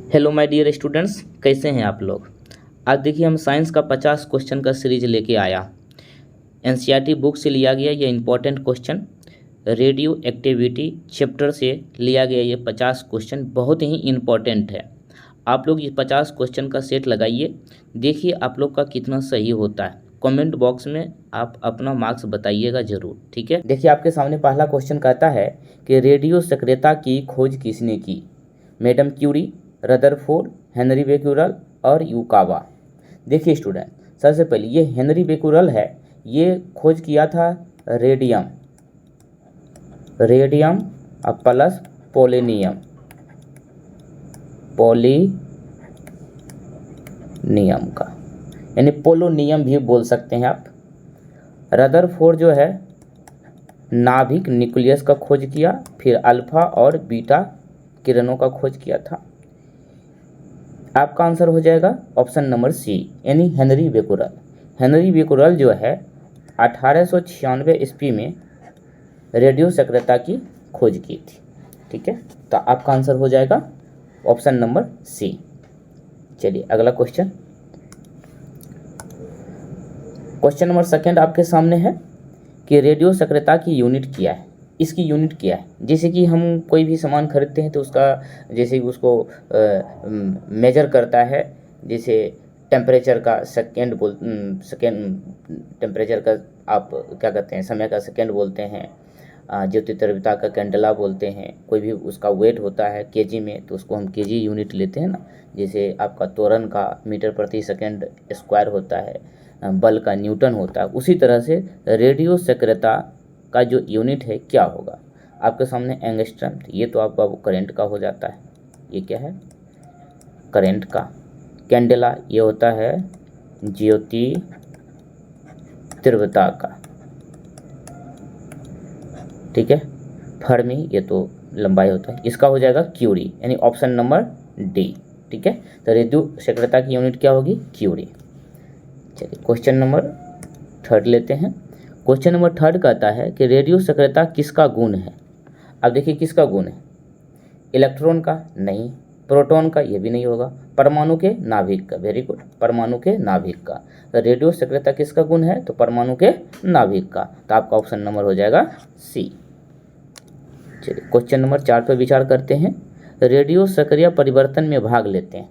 Hello my dear students, कैसे हैं आप लोग। आज देखिए हम साइंस का 50 क्वेश्चन का सीरीज लेके आया। एनसीईआरटी बुक से लिया गया ये important question, radio activity chapter से लिया गया ये 50 क्वेश्चन बहुत ही इम्पोर्टेंट है। आप लोग ये 50 क्वेश्चन का सेट लगाइए, देखिए आप लोग का कितना सही होता है। कमेंट बॉक्स में आप अपना मार्क्स बताइएगा ज़रूर, ठीक है। देखिए आपके सामने पहला क्वेश्चन कहता है कि रेडियो सक्रियता की खोज किसने की। Madame Curie, Rutherford, Henry Becquerel और यूकावा। देखिए स्टूडेंट, सबसे पहले ये हेनरी बेक्यूरेल है, ये खोज किया था रेडियम प्लस पोलोनियम का, यानी पोलोनियम भी बोल सकते हैं आप। रदरफोर्ड जो है नाभिक न्यूक्लियस का खोज किया, फिर अल्फा और बीटा किरणों का खोज किया था। आपका आंसर हो जाएगा ऑप्शन नंबर सी, यानी हेनरी बेक्यूरेल। हेनरी बेक्यूरेल जो है 1896 ईस्वी में रेडियो सक्रियता की खोज की थी, ठीक है। तो आपका आंसर हो जाएगा ऑप्शन नंबर सी। चलिए अगला क्वेश्चन, क्वेश्चन नंबर सेकंड आपके सामने है कि रेडियो सक्रियता की यूनिट क्या है। इसकी यूनिट क्या है, जैसे कि हम कोई भी सामान खरीदते हैं तो उसका जैसे कि उसको मेजर करता है, जैसे टेम्परेचर का सेकेंड टेम्परेचर का आप क्या कहते हैं, समय का सेकेंड बोलते हैं, ज्योति तीव्रता का कैंडेला बोलते हैं। कोई भी उसका वेट होता है केजी में तो उसको हम केजी यूनिट लेते हैं ना। जैसे आपका त्वरण का मीटर प्रति सेकेंड स्क्वायर होता है, बल का न्यूटन होता है। उसी तरह से रेडियो सक्रियता का जो यूनिट है क्या होगा। आपके सामने एंगस्ट्रम, ये तो आपका करंट का हो जाता है, ये क्या है करंट का। कैंडेला ये होता है ज्योति तीव्रता का, ठीक है। फर्मी ये तो लंबाई होता है, इसका हो जाएगा क्यूरी, यानी ऑप्शन नंबर डी, ठीक है। तो रेडियो सक्रियता की यूनिट क्या होगी, क्यूरी। चलिए क्वेश्चन नंबर थर्ड लेते हैं। क्वेश्चन नंबर थर्ड कहता है कि रेडियो सक्रियता किसका गुण है। अब देखिए किसका गुण है, इलेक्ट्रॉन का नहीं, प्रोटॉन का ये भी नहीं होगा, परमाणु के नाभिक का। वेरी गुड, परमाणु के नाभिक का। तो रेडियो सक्रियता किसका गुण है, तो परमाणु के नाभिक का। तो आपका ऑप्शन नंबर हो जाएगा सी। चलिए क्वेश्चन नंबर 4 पर विचार करते हैं। रेडियो सक्रिय परिवर्तन में भाग लेते हैं।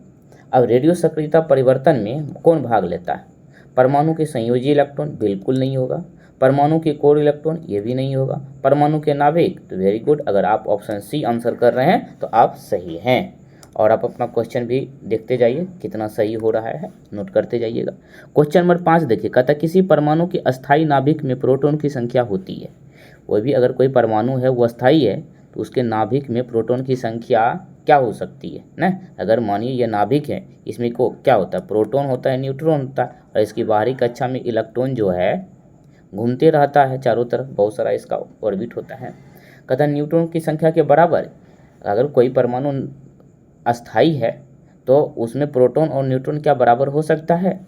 अब रेडियो सक्रियता परिवर्तन में कौन भाग लेता है। परमाणु के संयोजी इलेक्ट्रॉन बिल्कुल नहीं होगा, परमाणु के कोर इलेक्ट्रॉन ये भी नहीं होगा, परमाणु के नाभिक। तो वेरी गुड, अगर आप ऑप्शन सी आंसर कर रहे हैं तो आप सही हैं। और आप अपना क्वेश्चन भी देखते जाइए कितना सही हो रहा है, नोट करते जाइएगा। क्वेश्चन नंबर 5 देखिए, कहता किसी परमाणु के अस्थायी नाभिक में प्रोटॉन की संख्या होती है। वह भी अगर कोई परमाणु है वो अस्थायी है तो उसके नाभिक में प्रोटॉन की संख्या क्या हो सकती है ना। अगर मानिए ये नाभिक है, इसमें को क्या होता है, प्रोटॉन होता है, न्यूट्रॉन होता है, और इसकी बाहरी कक्षा में इलेक्ट्रॉन जो है घूमते रहता है चारों तरफ, बहुत सारा इसका ऑर्बिट होता है। कहता न्यूट्रॉन की संख्या के बराबर अगर कोई परमाणु अस्थाई है तो उसमें प्रोटॉन और न्यूट्रॉन क्या बराबर हो सकता है,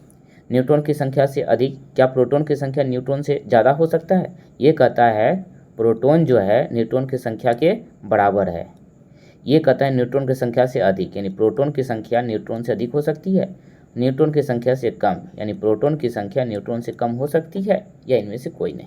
न्यूट्रॉन की संख्या से अधिक। क्या प्रोटॉन की संख्या न्यूट्रॉन से ज़्यादा हो सकता है, ये कहता है प्रोटॉन जो है न्यूट्रॉन की संख्या के बराबर है। ये कहता है न्यूट्रॉन की संख्या से अधिक, यानी प्रोटॉन की संख्या न्यूट्रॉन से अधिक हो सकती है, न्यूट्रॉन की संख्या से कम, यानी प्रोटॉन की संख्या न्यूट्रॉन से कम हो सकती है, या इनमें से कोई नहीं।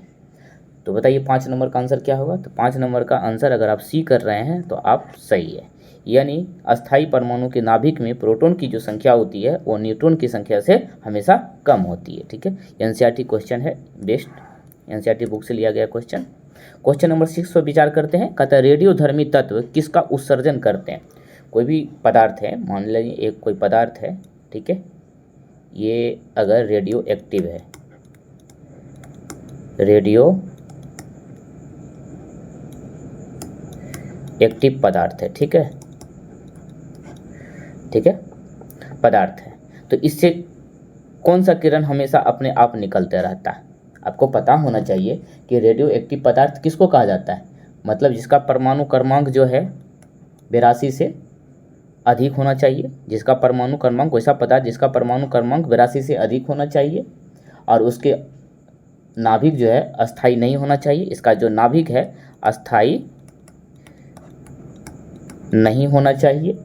तो बताइए 5 नंबर का आंसर क्या होगा। तो 5 नंबर का आंसर अगर आप सी कर रहे हैं तो आप सही है, यानी अस्थायी परमाणु के नाभिक में प्रोटॉन की जो संख्या होती है वो न्यूट्रॉन की संख्या से हमेशा कम होती है, ठीक है। एनसीईआरटी क्वेश्चन है, बेस्ट एनसीईआरटी बुक से लिया गया क्वेश्चन। क्वेश्चन नंबर 6 पर विचार करते हैं। कहता है रेडियोधर्मी तत्व किसका उत्सर्जन करते हैं। कोई भी पदार्थ है, मान लीजिए एक कोई पदार्थ है, ठीक है, ये अगर रेडियो एक्टिव है, रेडियो एक्टिव पदार्थ है, ठीक है, ठीक है, पदार्थ है, तो इससे कौन सा किरण हमेशा अपने आप निकलते रहता है। आपको पता होना चाहिए कि रेडियो एक्टिव पदार्थ किसको कहा जाता है, मतलब जिसका परमाणु क्रमांक जो है 82 से अधिक होना चाहिए। जिसका परमाणु क्रमांक, वैसा पदार्थ जिसका परमाणु क्रमांक 82 से अधिक होना चाहिए, और उसके नाभिक जो है अस्थाई नहीं होना चाहिए। इसका जो नाभिक है अस्थाई नहीं होना चाहिए,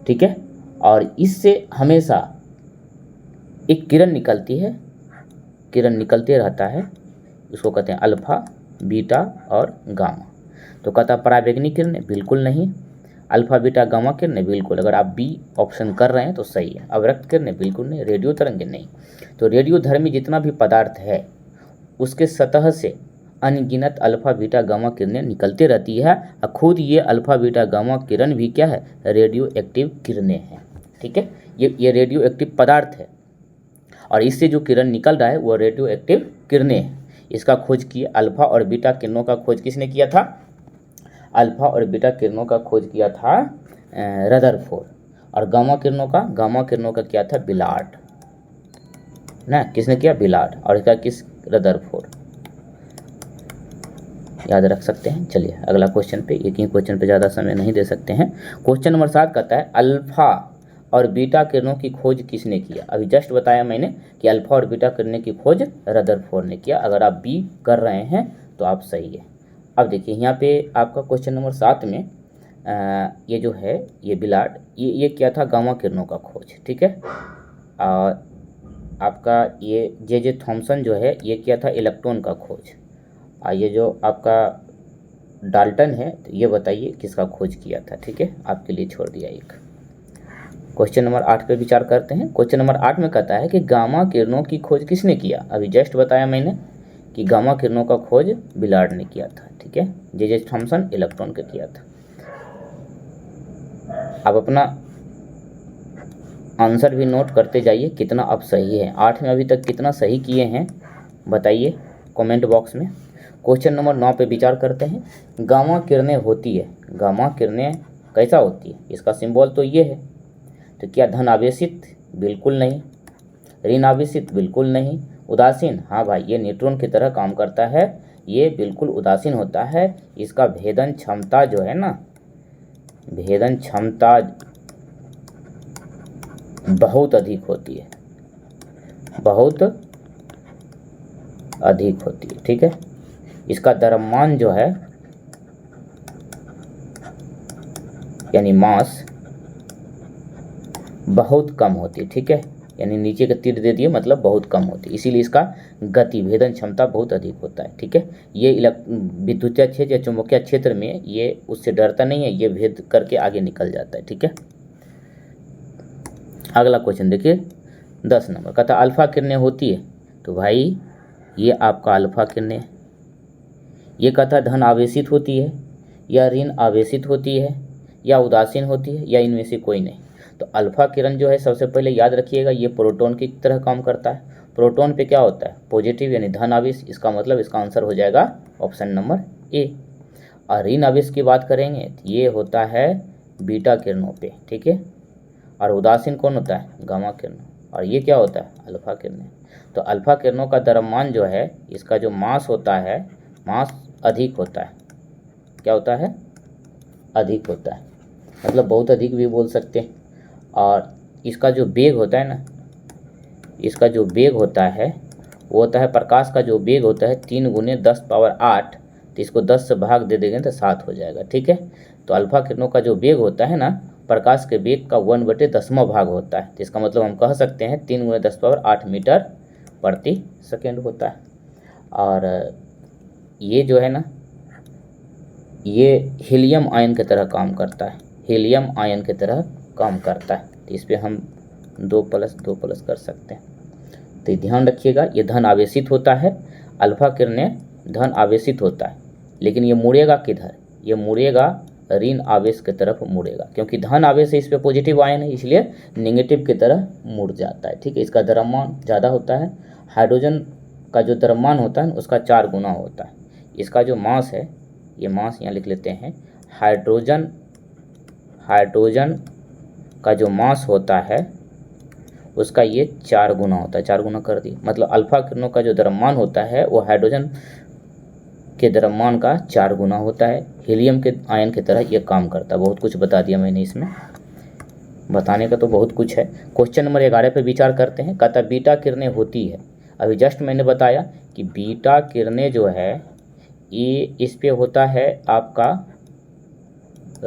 ठीक है। और इससे हमेशा एक किरण निकलती है, किरण निकलते रहता है, उसको कहते हैं अल्फा, बीटा और गामा। तो कहता पराबैंगनी किरणें, बिल्कुल नहीं। अल्फा बीटा गामा किरणें, बिल्कुल। अगर आप बी ऑप्शन कर रहे हैं तो सही है। अवरक्त किरणें, बिल्कुल नहीं। रेडियो तरंगें, नहीं। तो रेडियोधर्मी जितना भी पदार्थ है उसके सतह से अनगिनत अल्फा बीटा गामा किरणें निकलते रहती है, और खुद ये अल्फा बीटा गामा किरण भी क्या है, रेडियो एक्टिव किरणें हैं। ठीक है, ये रेडियो एक्टिव पदार्थ है, और इससे जो किरण निकल रहा है वो रेडियो एक्टिव किरणें हैं। इसका खोज किया, अल्फा और बीटा किरणों का खोज किसने किया था? अल्फा और बीटा किरणों का खोज किया था रदरफोर्ड। और गामा किरणों का किया था बिलार्ड ना, किसने किया? बिलार्ड। और इसका किस? रदरफोर्ड। याद रख सकते हैं। चलिए अगला क्वेश्चन पे, एक ही क्वेश्चन पे ज़्यादा समय नहीं दे सकते हैं। क्वेश्चन नंबर 7 कहता है अल्फा और बीटा किरणों की खोज किसने किया? अभी जस्ट बताया मैंने कि अल्फा और बीटा किरणों की खोज रदरफोर्ड ने किया। अगर आप बी कर रहे हैं तो आप सही है। अब देखिए यहाँ पे आपका क्वेश्चन नंबर 7 में ये जो है ये बिलार्ड, ये किया था गामा किरणों का खोज। ठीक है, और आपका ये जे थॉमसन जो है ये किया था इलेक्ट्रॉन का खोज। ये जो आपका डाल्टन है, तो ये बताइए किसका खोज किया था। ठीक है, आपके लिए छोड़ दिया एक। क्वेश्चन नंबर 8 पे विचार करते हैं। क्वेश्चन नंबर 8 में कहता है कि गामा किरणों की खोज किसने किया? अभी जस्ट बताया मैंने कि गामा किरणों का खोज बिलार्ड ने किया था। ठीक है, जे थॉमसन इलेक्ट्रॉन का किया था। आप अपना आंसर भी नोट करते जाइए कितना आप सही है। 8 में अभी तक कितना सही किए हैं बताइए कमेंट बॉक्स में। क्वेश्चन नंबर 9 पे विचार करते हैं। गामा किरणें होती है, गामा किरणें कैसा होती है? इसका सिंबल तो ये है। तो क्या धन आवेशित? बिल्कुल नहीं। ऋण आवेशित? बिल्कुल नहीं। उदासीन? हाँ भाई, ये न्यूट्रॉन की तरह काम करता है, ये बिल्कुल उदासीन होता है। इसका भेदन क्षमता जो है ना, भेदन क्षमता बहुत अधिक होती है, बहुत अधिक होती है। ठीक है, इसका द्रव्यमान जो है यानी मास बहुत कम होती है। ठीक है, यानी नीचे का तीर दे दिए मतलब बहुत कम होती है, इसीलिए इसका गति भेदन क्षमता बहुत अधिक होता है। ठीक है, ये विद्युतीय क्षेत्र या चुंबकीय क्षेत्र में ये उससे डरता नहीं है, ये भेद करके आगे निकल जाता है। ठीक है, अगला क्वेश्चन देखिए 10 नंबर कहता अल्फा किरणें होती है। तो भाई ये आपका अल्फा किरणें, ये कहता धन आवेशित होती है या ऋण आवेशित होती है या उदासीन होती है या इनमें से कोई नहीं। तो अल्फा किरण जो है सबसे पहले याद रखिएगा ये प्रोटॉन की तरह काम करता है। प्रोटॉन पे क्या होता है? पॉजिटिव यानी धन आवेश। इसका मतलब इसका आंसर हो जाएगा ऑप्शन नंबर ए। और ऋण आवेश की बात करेंगे तो ये होता है बीटा किरणों पे। ठीक है, और उदासीन कौन होता है? गामा किरण। और ये क्या होता है? अल्फा किरणें। तो अल्फा किरणों का द्रव्यमान जो है, इसका जो मास होता है, मास अधिक होता है। क्या होता है? अधिक होता है, मतलब बहुत अधिक भी बोल सकते हैं। और इसका जो वेग होता है ना, इसका जो वेग होता है वो होता है, प्रकाश का जो वेग होता है 3 × 10⁸। तो इसको 10 से भाग दे देंगे तो 7 हो जाएगा। ठीक है, तो अल्फा किरणों का जो वेग होता है ना, प्रकाश के वेग का 1/10वां भाग होता है। तो इसका मतलब हम कह सकते हैं 3 × 10⁸ मीटर प्रति सेकेंड होता है। और ये जो है ना, ये हीलियम आयन की तरह काम करता है, हीलियम आयन की तरह काम करता है। तो इस पर हम 2+2+ कर सकते हैं। तो ध्यान रखिएगा, ये धन आवेशित होता है, अल्फा किरणें धन आवेशित होता है, लेकिन ये मुड़ेगा किधर? ये मुड़ेगा ऋण आवेश की तरफ मुड़ेगा, क्योंकि धन आवेश है, इस पर पॉजिटिव आयन है, इसलिए नेगेटिव की तरह मुड़ जाता है। ठीक है, इसका द्रव्यमान ज़्यादा होता है। हाइड्रोजन का जो द्रव्यमान होता है उसका 4 गुना होता है। इसका जो मास है, ये मास यहाँ लिख लेते हैं, हाइड्रोजन का जो मास होता है उसका ये 4 गुना होता है। 4 गुना कर दिए, मतलब अल्फा किरणों का जो द्रव्यमान होता है वो हाइड्रोजन के द्रव्यमान का 4 गुना होता है। हीलियम के आयन की तरह ये काम करता है। बहुत कुछ बता दिया मैंने, इसमें बताने का तो बहुत कुछ है। क्वेश्चन नंबर 11 पे विचार करते हैं। कहता बीटा किरणें होती है। अभी जस्ट मैंने बताया कि बीटा किरणें जो है ये इस पे होता है आपका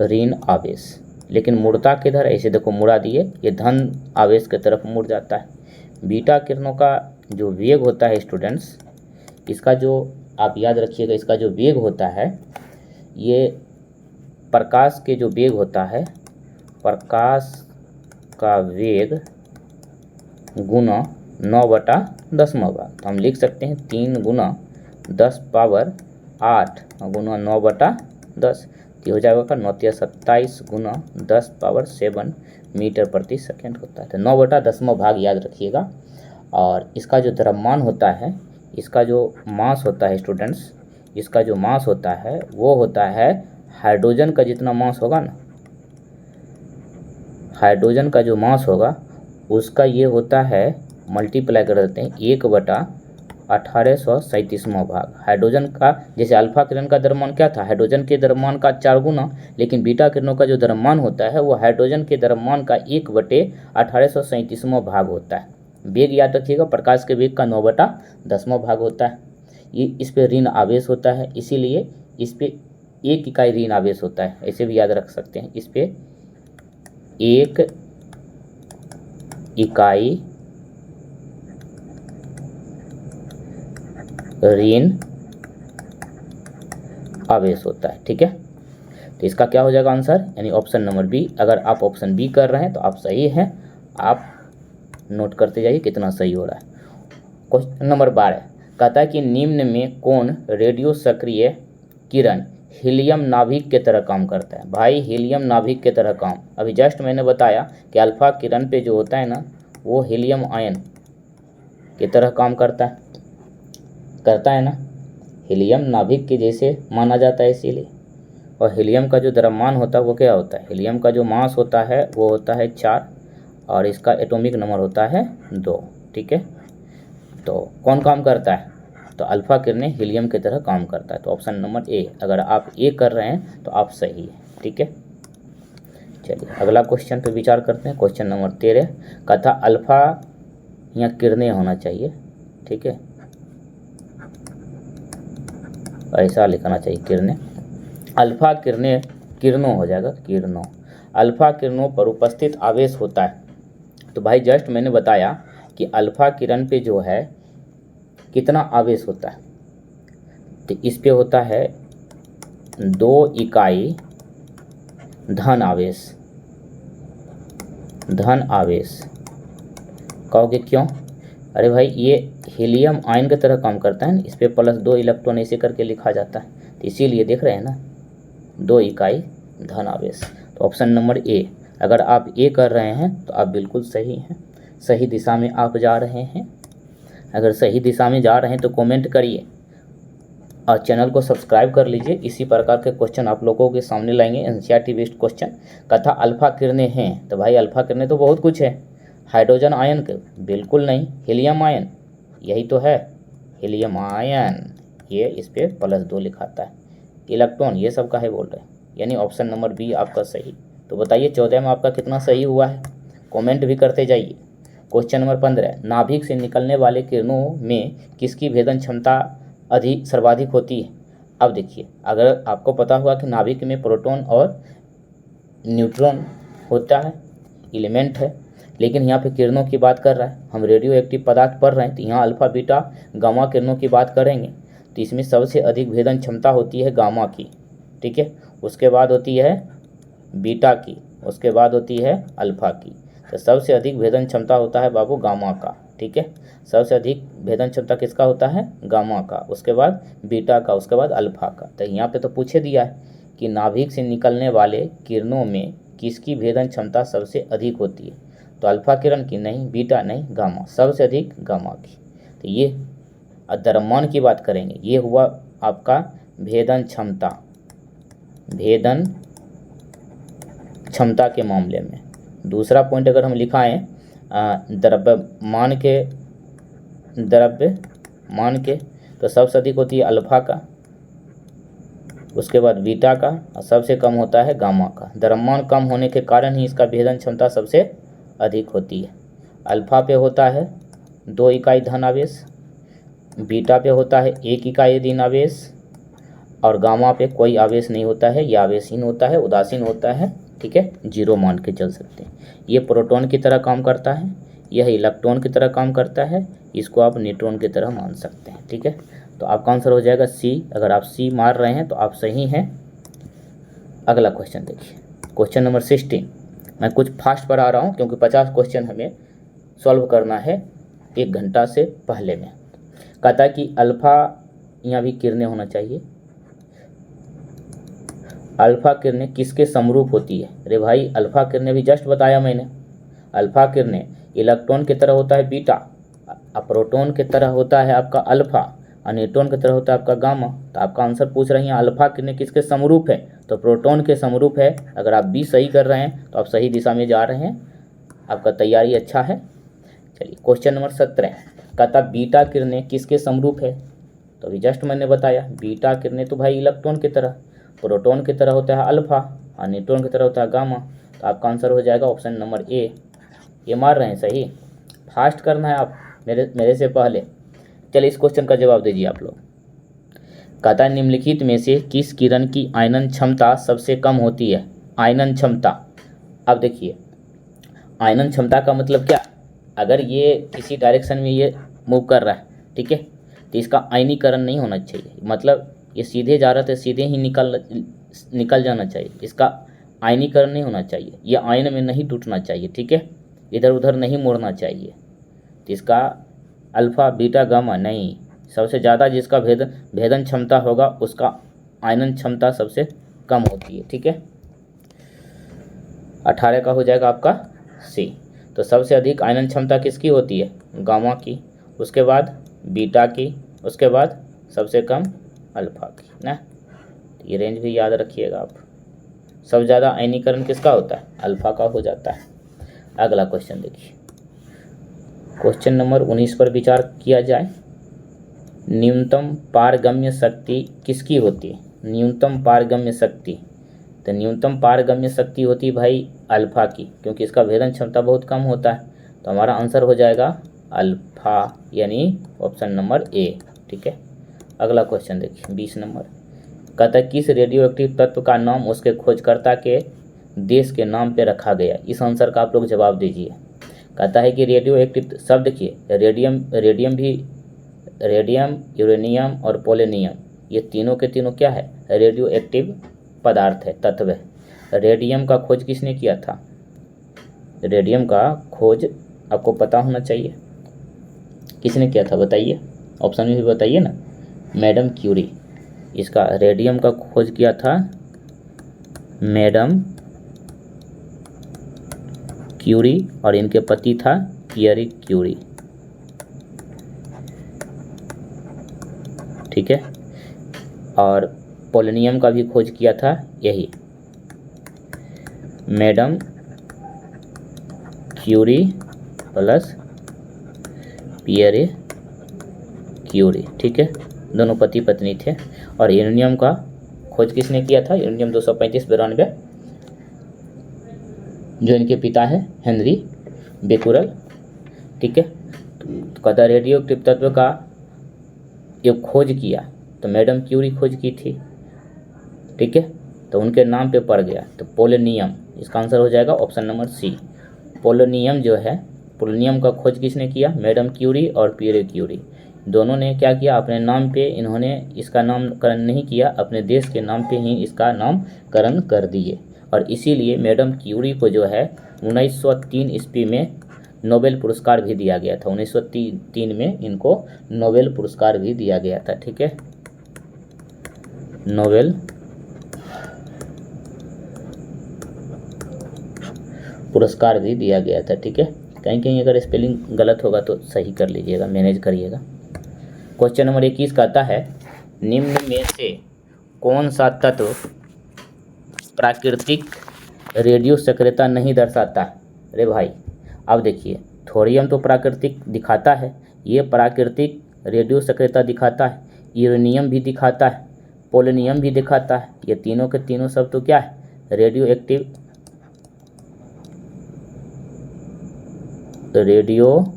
ऋण आवेश। लेकिन मुड़ता किधर, ऐसे देखो मुड़ा दिए, ये धन आवेश की तरफ मुड़ जाता है। बीटा किरणों का जो वेग होता है स्टूडेंट्स, इसका जो आप याद रखिएगा, इसका जो वेग होता है, ये प्रकाश के जो वेग होता है, प्रकाश का वेग गुना 9/10। तो हम लिख सकते हैं 3 × 10⁻8 गुना 9/10, तो हो जाएगा 9 × 27 गुना 10⁻7 मीटर प्रति सेकेंड होता है। तो 9/10 याद रखिएगा। और इसका जो द्रव्यमान होता है, इसका जो मास होता है स्टूडेंट्स, इसका जो मास होता है वो होता है हाइड्रोजन का जितना मास होगा ना, हाइड्रोजन का जो मास होगा उसका ये होता है, मल्टीप्लाई कर देते हैं 1/1837वां भाग। हाइड्रोजन का, जैसे अल्फा किरण का द्रव्यमान क्या था, हाइड्रोजन के द्रव्यमान का 4 गुना, लेकिन बीटा किरणों का जो द्रव्यमान होता है वो हाइड्रोजन के द्रव्यमान का 1/1837वां भाग होता है। वेग याद रखिएगा, प्रकाश के वेग का 9/10वां भाग होता है। ये इस पे ऋण आवेश होता है, इसीलिए इस पे 1 इकाई ऋण आवेश होता है, ऐसे भी याद रख सकते हैं। इस पे 1 इकाई ऋण आवेश होता है, ठीक है। तो इसका क्या हो जाएगा आंसर, यानी ऑप्शन नंबर बी। अगर आप ऑप्शन बी कर रहे हैं तो आप सही हैं, आप नोट करते जाइए कितना सही हो रहा है। क्वेश्चन नंबर 12 कहता है कि निम्न में कौन रेडियो सक्रिय किरण हीलियम नाभिक के तरह काम करता है। भाई हीलियम नाभिक के तरह काम, अभी जस्ट मैंने बताया कि अल्फा किरण पे जो होता है ना, वो हीलियम आयन की तरह काम करता है ना, हीलियम नाभिक के जैसे माना जाता है इसीलिए। और हीलियम का जो द्रव्यमान होता है वो क्या होता है, हीलियम का जो मास होता है वो होता है 4 और इसका एटॉमिक नंबर होता है 2, ठीक है। तो कौन काम करता है, तो अल्फा किरणें हीलियम की तरह काम करता है। तो ऑप्शन नंबर ए, अगर आप ए कर रहे हैं तो आप सही है, ठीक है। चलिए अगला क्वेश्चन पे विचार करते हैं। क्वेश्चन नंबर 13 कथा अल्फा यहाँ किरणें होना चाहिए, ठीक है, ऐसा लिखना चाहिए किरणें। अल्फा किरणें, किरणों हो जाएगा, किरणों। अल्फा किरणों पर उपस्थित आवेश होता है। तो भाई जस्ट मैंने बताया कि अल्फा किरण पे जो है कितना आवेश होता है, तो इस पे होता है 2 इकाई धन आवेश। धन आवेश कहोगे क्यों, अरे भाई ये हीलियम आयन की तरह काम करता है ना, इस पे +2 इलेक्ट्रॉन ऐसे करके लिखा जाता है, तो इसीलिए देख रहे हैं ना 2 इकाई धन आवेश। तो ऑप्शन नंबर ए, अगर आप ए कर रहे हैं तो आप बिल्कुल सही हैं, सही दिशा में आप जा रहे हैं। अगर सही दिशा में जा रहे हैं तो कमेंट करिए और चैनल को सब्सक्राइब कर लीजिए। इसी प्रकार के क्वेश्चन आप लोगों के सामने लाएंगे, एनसीईआरटी बेस्ड क्वेश्चन। कथा अल्फा किरणें हैं, तो भाई अल्फा किरणें तो बहुत कुछ है। हाइड्रोजन आयन के बिल्कुल नहीं, हीलियम आयन यही तो है, हीलियम आयन, ये इस पे +2 लिखाता है। इलेक्ट्रॉन ये सब का है बोल रहे हैं, यानी ऑप्शन नंबर बी आपका सही। तो बताइए 14 में आपका कितना सही हुआ है, कमेंट भी करते जाइए। क्वेश्चन नंबर 15 नाभिक से निकलने वाले किरणों में किसकी भेदन क्षमता सर्वाधिक होती है। अब देखिए, अगर आपको पता हुआ कि नाभिक में प्रोटॉन और न्यूट्रॉन होता है, एलिमेंट है, लेकिन यहाँ पे किरणों की बात कर रहा है, हम रेडियो एक्टिव पदार्थ पढ़ रहे हैं, तो यहाँ अल्फा बीटा गामा किरणों की बात करेंगे, तो इसमें सबसे अधिक भेदन क्षमता होती है गामा की, ठीक है। उसके बाद होती है बीटा की, उसके बाद होती है अल्फा की। तो सबसे अधिक भेदन क्षमता होता है बाबू गामा का, ठीक है। सबसे अधिक भेदन क्षमता किसका होता है, गामा का, उसके बाद बीटा का, उसके बाद अल्फा का। तो यहाँ पे तो पूछे दिया है कि नाभिक से निकलने वाले किरणों में किसकी भेदन क्षमता सबसे अधिक होती है, तो अल्फा किरण की नहीं, बीटा नहीं, गामा, सबसे अधिक गामा की। तो ये द्रव्यमान की बात करेंगे, ये हुआ आपका भेदन क्षमता, भेदन क्षमता के मामले में। दूसरा पॉइंट अगर हम लिखाएं द्रव्यमान के, तो सबसे अधिक होती है अल्फा का, उसके बाद बीटा का, और सबसे कम होता है गामा का। द्रव्यमान कम होने के कारण ही इसका भेदन क्षमता सबसे अधिक होती है। अल्फा पे होता है 2 इकाई धन आवेश, बीटा पे होता है 1 इकाई ऋण आवेश, और गामा पे कोई आवेश नहीं होता है, यह आवेशहीन होता है, उदासीन होता है, ठीक है, 0 मान के चल सकते हैं। ये प्रोटॉन की तरह काम करता है, यह इलेक्ट्रॉन की तरह काम करता है, इसको आप न्यूट्रॉन की तरह मान सकते हैं। ठीक है, तो आपका आंसर हो जाएगा सी। अगर आप सी मार रहे हैं तो आप सही हैं। अगला क्वेश्चन देखिए, क्वेश्चन नंबर 16। मैं कुछ फास्ट पढ़ा रहा हूँ क्योंकि 50 क्वेश्चन हमें सॉल्व करना है 1 घंटा से पहले में। कहता है कि अल्फा, यहाँ भी किरणें होना चाहिए, अल्फा किरणें किसके समरूप होती है? अरे भाई अल्फा किरणें भी जस्ट बताया मैंने, अल्फा किरणें इलेक्ट्रॉन की तरह होता है बीटा, प्रोटॉन की तरह होता है आपका अल्फा, और न्यूट्रॉन की तरह होता है आपका गामा। तो आपका आंसर पूछ रही हैं अल्फा किरणें किसके समरूप है? तो प्रोटॉन के समरूप है। अगर आप बी सही कर रहे हैं तो आप सही दिशा में जा रहे हैं, आपका तैयारी अच्छा है। चलिए क्वेश्चन नंबर 17 कहता बीटा किरणें किसके समरूप है? तो अभी जस्ट मैंने बताया, बीटा किरणें तो भाई इलेक्ट्रॉन की तरह, प्रोटॉन की तरह होता है अल्फा और न्यूट्रॉन की तरह होता है गामा। तो आपका आंसर हो जाएगा ऑप्शन नंबर ए। ये मार रहे हैं सही, फास्ट करना है आप मेरे से पहले। चलिए इस क्वेश्चन का जवाब दीजिए आप लोग। कहता है निम्नलिखित में से किस किरण की आयनन क्षमता सबसे कम होती है? आयनन क्षमता, अब देखिए आयनन क्षमता का मतलब क्या? अगर ये किसी डायरेक्शन में ये मूव कर रहा है, ठीक है, तो इसका आयनीकरण नहीं होना चाहिए, मतलब ये सीधे जा रहा था सीधे ही निकल जाना चाहिए, इसका आयनीकरण नहीं होना चाहिए, ये आयन में नहीं टूटना चाहिए, ठीक है, इधर उधर नहीं मुड़ना चाहिए। तो इसका अल्फा बीटा गामा नहीं, सबसे ज़्यादा जिसका भेदन क्षमता होगा उसका आयनन क्षमता सबसे कम होती है। ठीक है, 18 का हो जाएगा आपका सी। तो सबसे अधिक आयनन क्षमता किसकी होती है? गामा की, उसके बाद बीटा की, उसके बाद सबसे कम अल्फा की ना। ये रेंज भी याद रखिएगा आप। सबसे ज़्यादा आयनीकरण किसका होता है? अल्फा का हो जाता है। अगला क्वेश्चन देखिए, क्वेश्चन नंबर 19 पर विचार किया जाए। न्यूनतम पारगम्य शक्ति किसकी होती है? न्यूनतम पारगम्य शक्ति, तो न्यूनतम पारगम्य शक्ति होती है भाई अल्फा की, क्योंकि इसका भेदन क्षमता बहुत कम होता है। तो हमारा आंसर हो जाएगा अल्फा, यानी ऑप्शन नंबर ए। ठीक है, अगला क्वेश्चन देखिए 20 नंबर। कहता है किस रेडियो एक्टिव तत्व का नाम उसके खोजकर्ता के देश के नाम पे रखा गया? इस आंसर का आप लोग जवाब दीजिए। कहता है कि रेडियो एक्टिव शब्द देखिए, रेडियम, यूरेनियम और पोलोनियम, ये तीनों के तीनों क्या है? रेडियो एक्टिव पदार्थ है, तत्व है। रेडियम का खोज किसने किया था? रेडियम का खोज आपको पता होना चाहिए, किसने किया था बताइए, ऑप्शन में भी बताइए ना। मैडम क्यूरी, इसका रेडियम का खोज किया था मैडम क्यूरी, और इनके पति था पियरी क्यूरी। ठीक है, और पोलोनियम का भी खोज किया था यही Madame Curie plus Pierre Curie. ठीक है, दोनों पति पत्नी थे। और यूरेनियम का खोज किसने किया था? यूरेनियम 235-92, जो इनके पिता है हेनरी बेकुरल। ठीक है, तो कहता रेडियो एक्टिव तत्व का ये खोज किया तो मैडम क्यूरी खोज की थी। ठीक है, तो उनके नाम पे पड़ गया, तो पोलोनियम, इसका आंसर हो जाएगा ऑप्शन नंबर सी। पोलोनियम जो है, पोलोनियम का खोज किसने किया? मैडम क्यूरी और पियरे क्यूरी। दोनों ने क्या किया? अपने नाम पे इन्होंने इसका नामकरण नहीं किया, अपने देश के नाम पे ही इसका नामकरण कर दिए। और इसीलिए मैडम क्यूरी को जो है 1903 ईस्वी में नोबेल पुरस्कार भी दिया गया था। 1903 में इनको नोबेल पुरस्कार भी दिया गया था। ठीक है, नोबेल पुरस्कार भी दिया गया था। ठीक है, कहीं कहीं अगर स्पेलिंग गलत होगा तो सही कर लीजिएगा, मैनेज करिएगा। क्वेश्चन नंबर 21 कहता है निम्न में से कौन सा तत्व प्राकृतिक रेडियो सक्रियता नहीं दर्शाता? अरे भाई अब देखिए, थोरियम तो प्राकृतिक दिखाता है, ये प्राकृतिक रेडियो सक्रियता दिखाता है, यूरेनियम भी दिखाता है, पोलोनियम भी दिखाता है। ये तीनों के तीनों सब तो क्या है? रेडियो एक्टिव, रेडियो,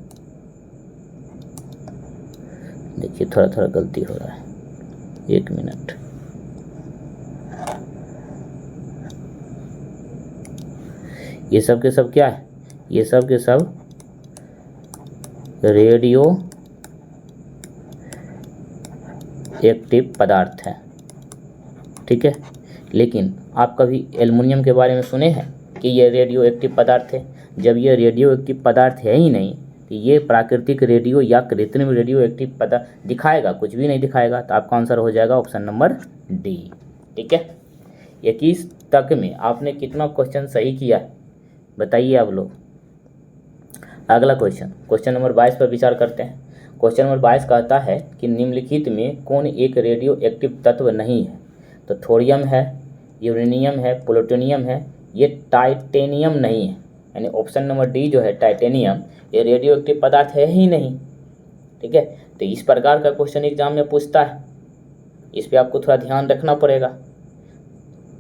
देखिए थोड़ा गलती हो रहा है, 1 मिनट। ये सब के सब क्या है, ये सब के सब रेडियो एक्टिव पदार्थ है, ठीक है। लेकिन आप कभी एल्युमिनियम के बारे में सुने हैं कि ये रेडियो एक्टिव पदार्थ है? जब ये रेडियो एक्टिव पदार्थ है ही नहीं तो ये प्राकृतिक रेडियो या कृत्रिम रेडियो एक्टिव पदार्थ दिखाएगा? कुछ भी नहीं दिखाएगा। तो आपका आंसर हो जाएगा ऑप्शन नंबर डी, ठीक है। 21 तक में आपने कितना क्वेश्चन सही किया है बताइए आप लोग। अगला क्वेश्चन नंबर 22 पर विचार करते हैं। क्वेश्चन नंबर 22 कहता है कि निम्नलिखित में कौन एक रेडियो एक्टिव तत्व नहीं है? तो थोरियम है, यूरेनियम है, प्लूटोनियम है, ये टाइटेनियम नहीं है। यानी ऑप्शन नंबर डी जो है टाइटेनियम, ये रेडियो एक्टिव पदार्थ है ही नहीं, ठीक है। तो इस प्रकार का क्वेश्चन एग्जाम में पूछता है, इस पर आपको थोड़ा ध्यान रखना पड़ेगा।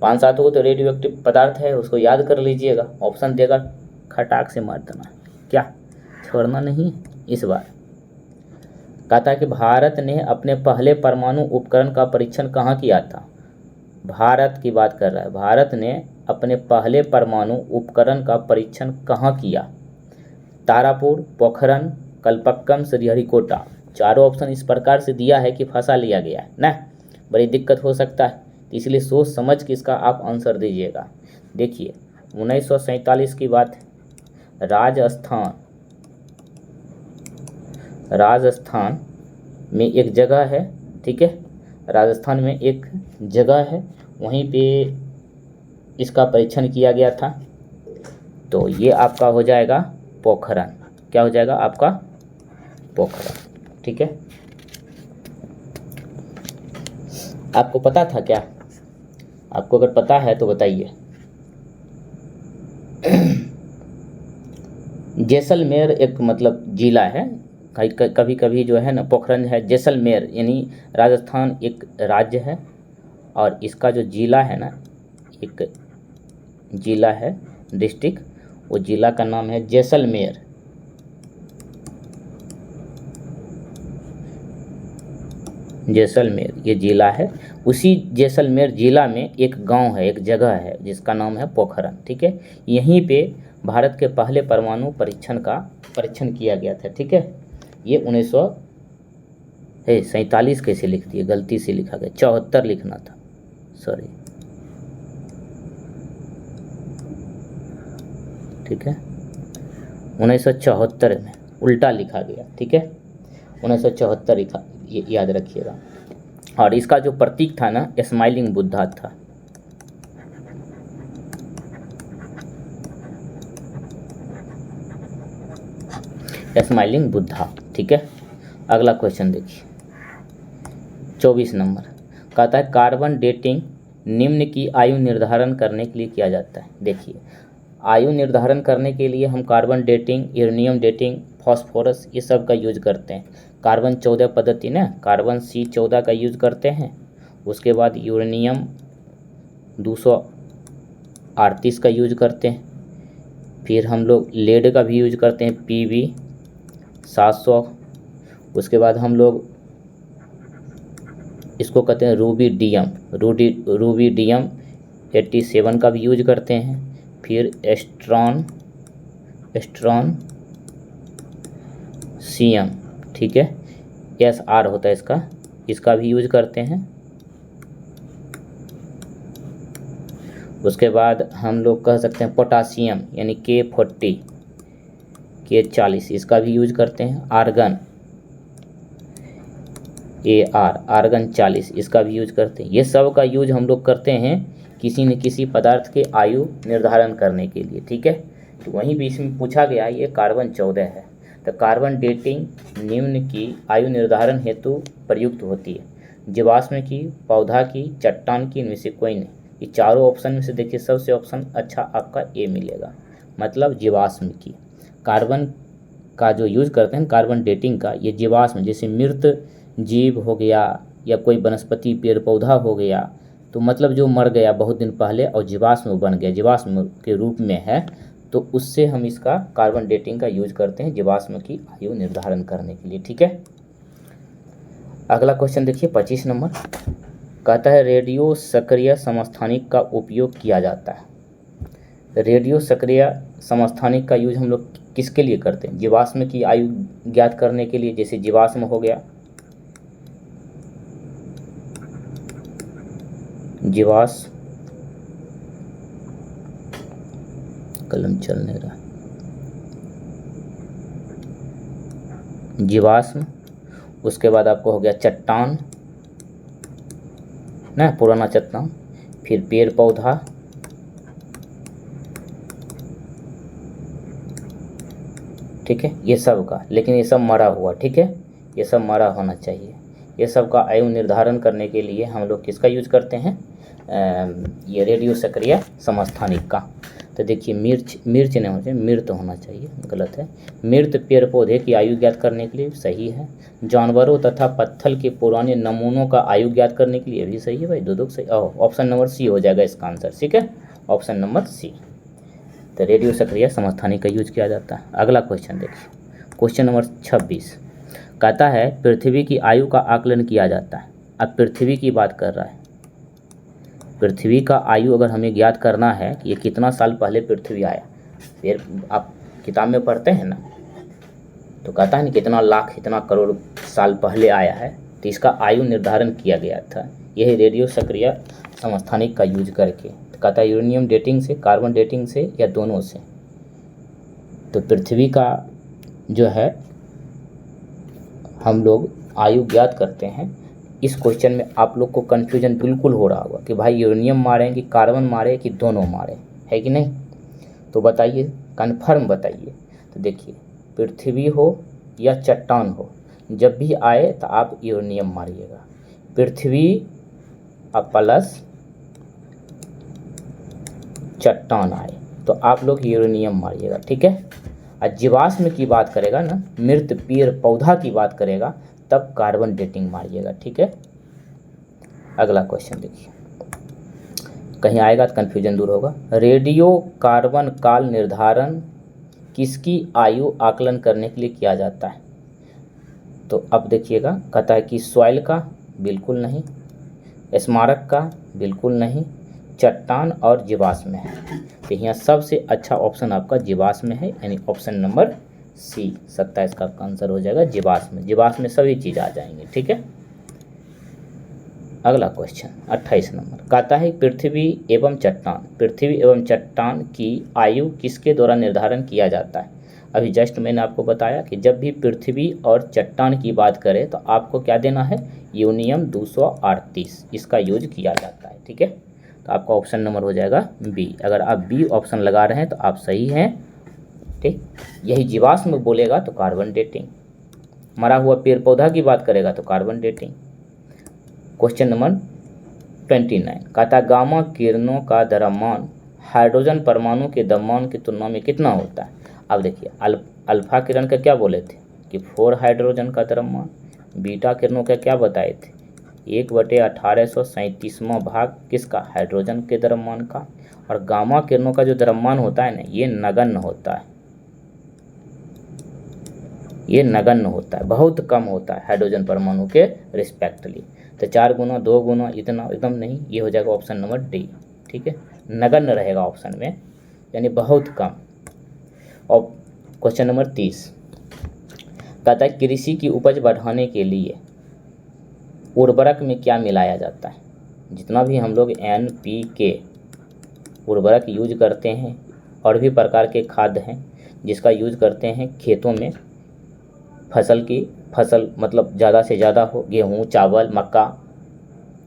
5-7 को तो रेडियो एक्टिव पदार्थ है, उसको याद कर लीजिएगा। ऑप्शन देगा खटाक से मार देना, क्या छोड़ना नहीं इस बार। कहता है कि भारत ने अपने पहले परमाणु उपकरण का परीक्षण कहाँ किया था? भारत की बात कर रहा है। भारत ने अपने पहले परमाणु उपकरण का परीक्षण कहाँ किया? तारापुर, पोखरण, कल्पक्कम, श्रीहरिकोटा। चारों ऑप्शन इस प्रकार से दिया है कि फंसा लिया गया है ना, बड़ी दिक्कत हो सकता है, इसलिए सोच समझ के इसका आप आंसर दीजिएगा। देखिए 1947 की बात है। राजस्थान में एक जगह है, ठीक है। राजस्थान में एक जगह है, वहीं पे इसका परीक्षण किया गया था। तो ये आपका हो जाएगा पोखरण। क्या हो जाएगा आपका? पोखरण, ठीक है। आपको पता था क्या? आपको अगर पता है तो बताइए। जैसलमेर एक मतलब जिला है, कभी कभी जो है ना पोखरण है, जैसलमेर यानी राजस्थान एक राज्य है और इसका जो जिला है ना, एक जिला है डिस्ट्रिक्ट, वो जिला का नाम है जैसलमेर। जैसलमेर ये जिला है। उसी जैसलमेर जिला में एक गांव है, एक जगह है जिसका नाम है पोखरण, ठीक है। यहीं पे भारत के पहले परमाणु परीक्षण किया गया था, ठीक है। ये 1947 कैसे लिख दिए, गलती से लिखा गया, 74 लिखना था, सॉरी, ठीक है। 1974 में उल्टा लिखा गया, ठीक है। 1974 लिखा, ये याद रखिएगा। और इसका जो प्रतीक था ना, स्माइलिंग बुद्धा था। स्माइलिंग बुद्धा, ठीक है। अगला क्वेश्चन देखिए 24 नंबर। कहता है कार्बन डेटिंग निम्न की आयु निर्धारण करने के लिए किया जाता है। देखिए आयु निर्धारण करने के लिए हम carbon dating, uranium dating, phosphorus ये सब का यूज करते हैं। कार्बन 14 पद्धति ना, कार्बन C14 का यूज करते हैं। उसके बाद यूरेनियम 238 का यूज करते हैं। फिर हम लोग लेड का भी यूज करते हैं, PB 700। उसके बाद हम लोग इसको कहते हैं रूबीडियम 87 का भी यूज करते हैं। फिर एस्ट्रॉन CM, ठीक है, SR होता है इसका भी यूज करते हैं। उसके बाद हम लोग कह सकते हैं पोटासियम यानी K40 K40 इसका भी यूज करते हैं। आर्गन AR आर्गन 40 इसका भी यूज करते हैं। ये सब का यूज हम लोग करते हैं किसी न किसी पदार्थ के आयु निर्धारण करने के लिए, ठीक है। तो वहीं भी इसमें पूछा गया ये कार्बन 14 है। तो कार्बन डेटिंग निम्न की आयु निर्धारण हेतु प्रयुक्त होती है। जीवाश्म की, पौधा की, चट्टान की, इनमें से कोई नहीं। ये चारों ऑप्शन में से देखिए सबसे ऑप्शन अच्छा आपका A मिलेगा, मतलब जीवाश्म की। कार्बन का जो यूज करते हैं कार्बन डेटिंग का, ये जीवाश्म जैसे मृत जीव हो गया या कोई वनस्पति पेड़ पौधा हो गया, तो मतलब जो मर गया बहुत दिन पहले और जीवाश्म बन गया, जीवाश्म के रूप में है, तो उससे हम इसका कार्बन डेटिंग का यूज करते हैं जीवाश्म की आयु निर्धारण करने के लिए, ठीक है। अगला क्वेश्चन देखिए 25 नंबर। कहता है रेडियो सक्रिय समस्थानिक का उपयोग किया जाता है। रेडियो सक्रिय समस्थानिक का यूज हम लोग किसके लिए करते हैं? जीवाश्म की आयु ज्ञात करने के लिए, जैसे जीवाश्म हो गया, जीवाश्म, कलम चल नहीं रहा, जीवाश्म, उसके बाद आपको हो गया चट्टान ना, पुराना चट्टान, फिर पेड़ पौधा, ठीक है, ये सब का, लेकिन ये सब मरा हुआ, ठीक है, ये सब मरा होना चाहिए। ये सब का आयु निर्धारण करने के लिए हम लोग किसका यूज करते हैं? ये रेडियो सक्रिय समस्थानिक का। तो देखिए मिर्च नहीं होना चाहिए, मृत होना चाहिए, गलत है। मृत पेड़ पौधे की आयु ज्ञात करने के लिए सही है। जानवरों तथा पत्थर के पुराने नमूनों का आयु ज्ञात करने के लिए भी सही है भाई, दो सही। ऑप्शन नंबर सी हो जाएगा इसका आंसर, ठीक है, ऑप्शन नंबर सी। तो रेडियो सक्रिय समस्थानिक का यूज किया जाता है। अगला क्वेश्चन देखिए, क्वेश्चन नंबर 26 कहता है पृथ्वी की आयु का आकलन किया जाता है। अब पृथ्वी की बात कर रहा है, पृथ्वी का आयु अगर हमें ज्ञात करना है कि ये कितना साल पहले पृथ्वी आया, फिर आप किताब में पढ़ते हैं ना, तो कहता है ना कितना लाख कितना करोड़ साल पहले आया है, तो इसका आयु निर्धारण किया गया था, यही रेडियो सक्रिय समस्थानिक का यूज करके। तो कहता है यूरेनियम डेटिंग से, कार्बन डेटिंग से, या दोनों से। तो पृथ्वी का जो है हम लोग आयु ज्ञात करते हैं। इस क्वेश्चन में आप लोग को कन्फ्यूजन बिल्कुल हो रहा होगा कि भाई यूरेनियम मारे कि कार्बन मारे कि दोनों मारे, है कि नहीं? तो बताइए, कन्फर्म बताइए। तो देखिए पृथ्वी हो या चट्टान हो, जब भी आए तो आप यूरेनियम मारिएगा। पृथ्वी अब प्लस चट्टान आए तो आप लोग यूरेनियम मारिएगा, ठीक है। और जीवाश्म की बात करेगा ना, मृत पेड़ पौधा की बात करेगा, तब कार्बन डेटिंग मारिएगा, ठीक है। अगला क्वेश्चन देखिए, कहीं आएगा तो कन्फ्यूजन दूर होगा। रेडियो कार्बन काल निर्धारण किसकी आयु आकलन करने के लिए किया जाता है? तो अब देखिएगा, कहता है कि सॉइल का, बिल्कुल नहीं। स्मारक का, बिल्कुल नहीं। चट्टान और जीवाश्म है। तो यहाँ सबसे अच्छा ऑप्शन आपका जीवाश्म है, यानी ऑप्शन नंबर सी 27 का आंसर हो जाएगा जीवाश्म। जीवाश्म में सभी चीज़ आ जाएंगे, ठीक है। अगला क्वेश्चन 28 नंबर कहता है पृथ्वी एवं चट्टान की आयु किसके द्वारा निर्धारण किया जाता है? अभी जस्ट मैंने आपको बताया कि जब भी पृथ्वी और चट्टान की बात करें तो आपको क्या देना है? यूरेनियम 238, इसका यूज किया जाता है, ठीक है। तो आपका ऑप्शन नंबर हो जाएगा बी। अगर आप बी ऑप्शन लगा रहे हैं तो आप सही हैं, ठीक। यही जीवाश्म बोलेगा तो कार्बन डेटिंग, मरा हुआ पेड़ पौधा की बात करेगा तो कार्बन डेटिंग। क्वेश्चन नंबर 29 कहता है गामा किरणों का द्रव्यमान हाइड्रोजन परमाणु के द्रव्यमान की तुलना में कितना होता है? अब देखिए अल्फा किरण का क्या बोले थे कि 4 हाइड्रोजन का द्रव्यमान, बीटा किरणों का क्या बताए थे 1/1837वां भाग किसका? हाइड्रोजन के द्रव्यमान का। और गामा किरणों का जो द्रव्यमान होता है ना, ये नगण्य होता है, ये नगण्य होता है, बहुत कम होता है हाइड्रोजन परमाणु के रिस्पेक्टली। तो 4 गुना 2 गुना इतना एकदम नहीं, ये हो जाएगा ऑप्शन नंबर डी, ठीक है। नगण्य रहेगा ऑप्शन में, यानी बहुत कम। और क्वेश्चन नंबर 30 कहता है कृषि की उपज बढ़ाने के लिए उर्वरक में क्या मिलाया जाता है? जितना भी हम लोग NPK उर्वरक यूज करते हैं, और भी प्रकार के खाद्य हैं जिसका यूज करते हैं खेतों में, फसल मतलब ज़्यादा से ज़्यादा हो, गेहूँ, चावल, मक्का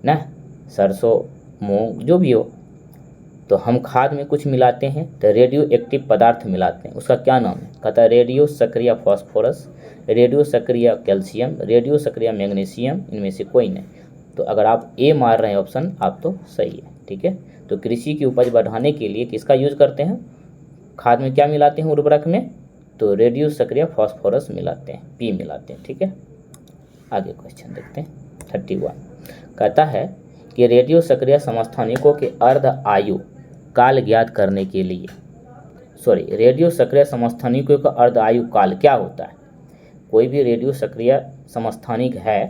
ना, सरसों, मूंग, जो भी हो, तो हम खाद में कुछ मिलाते हैं तो रेडियो एक्टिव पदार्थ मिलाते हैं, उसका क्या नाम है? कहता है रेडियो सक्रिय फास्फोरस, रेडियो सक्रिय कैल्शियम, रेडियो सक्रिय मैग्नीशियम, इनमें से कोई नहीं। तो अगर आप ए मार रहे हैं ऑप्शन, आप तो सही है, ठीक है। तो कृषि की उपज बढ़ाने के लिए किसका यूज करते हैं? खाद में क्या मिलाते हैं उर्वरक में? तो रेडियो सक्रिय फास्फोरस मिलाते हैं, पी मिलाते हैं, ठीक है। आगे क्वेश्चन देखते हैं 31 कहता है कि रेडियो सक्रिय समस्थानिकों के अर्ध आयु काल ज्ञात करने के लिए, रेडियो सक्रिय समस्थानिकों का अर्ध आयु काल क्या होता है? कोई भी रेडियो सक्रिय समस्थानिक है,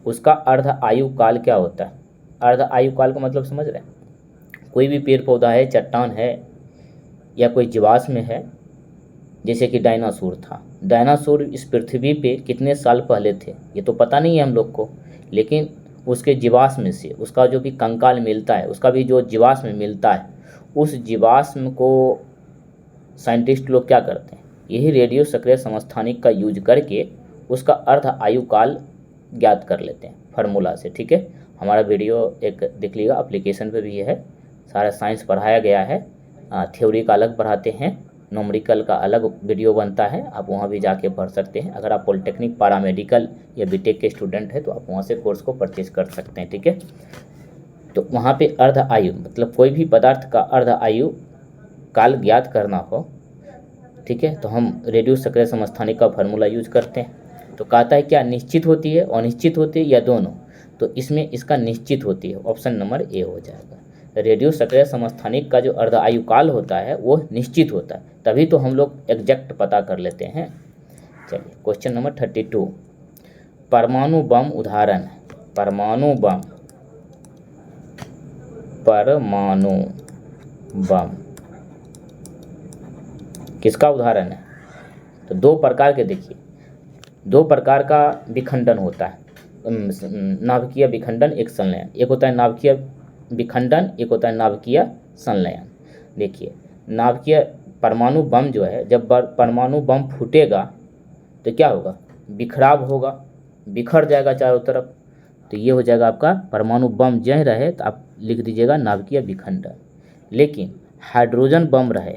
उसका अर्ध आयु काल क्या होता है? अर्ध आयु काल का मतलब समझ रहे हैं? कोई भी पेड़ पौधा है, चट्टान है, या कोई जीवाश्म है, जैसे कि डायनासोर था। डायनासोर इस पृथ्वी पे कितने साल पहले थे ये तो पता नहीं है हम लोग को, लेकिन उसके जीवाश्म से, उसका जो भी कंकाल मिलता है, उसका भी जो जीवाश्म मिलता है, उस जीवाश्म को साइंटिस्ट लोग क्या करते हैं, यही रेडियो सक्रिय समस्थानिक का यूज करके उसका अर्ध आयु काल ज्ञात कर लेते हैं फार्मूला से। ठीक है, हमारा वीडियो एक देख लीजिएगा, एप्लीकेशन पे भी है, सारा साइंस पढ़ाया गया है। थ्योरी का अलग पढ़ाते हैं, न्यूमेरिकल का अलग वीडियो बनता है, आप वहाँ भी जाके पढ़ सकते हैं। अगर आप पॉलिटेक्निक पैरामेडिकल या बीटेक के स्टूडेंट हैं तो आप वहाँ से कोर्स को परचेज कर सकते हैं। ठीक है, तो वहाँ पे अर्ध आयु मतलब कोई भी पदार्थ का अर्ध आयु काल ज्ञात करना हो, ठीक है, तो हम रेडियो सक्रिय समस्थानिक का फार्मूला यूज करते हैं। तो कहता है क्या निश्चित होती है, अनिश्चित होती है या दोनों, तो इसमें इसका निश्चित होती है, ऑप्शन नंबर ए हो जाएगा। रेडियो सक्रिय समस्थानिक का जो अर्ध आयु काल होता है वो निश्चित होता है, तभी तो हम लोग एग्जैक्ट पता कर लेते हैं। चलिए क्वेश्चन नंबर 32, परमाणु बम उदाहरण। परमाणु बम, परमाणु बम किसका उदाहरण है? तो दो प्रकार के, देखिए दो प्रकार का विखंडन होता है, नाभिकीय विखंडन, एक संलयन। एक होता है नाभिकीय विखंडन, एक होता है नाभिकीय संलयन। देखिए नाभिकीय परमाणु बम जो है, जब परमाणु बम फूटेगा तो क्या होगा, बिखराव होगा, बिखर जाएगा चारों तरफ, तो ये हो जाएगा आपका परमाणु बम। जह रहे तो आप लिख दीजिएगा नाभिकीय विखंडन। लेकिन हाइड्रोजन बम रहे,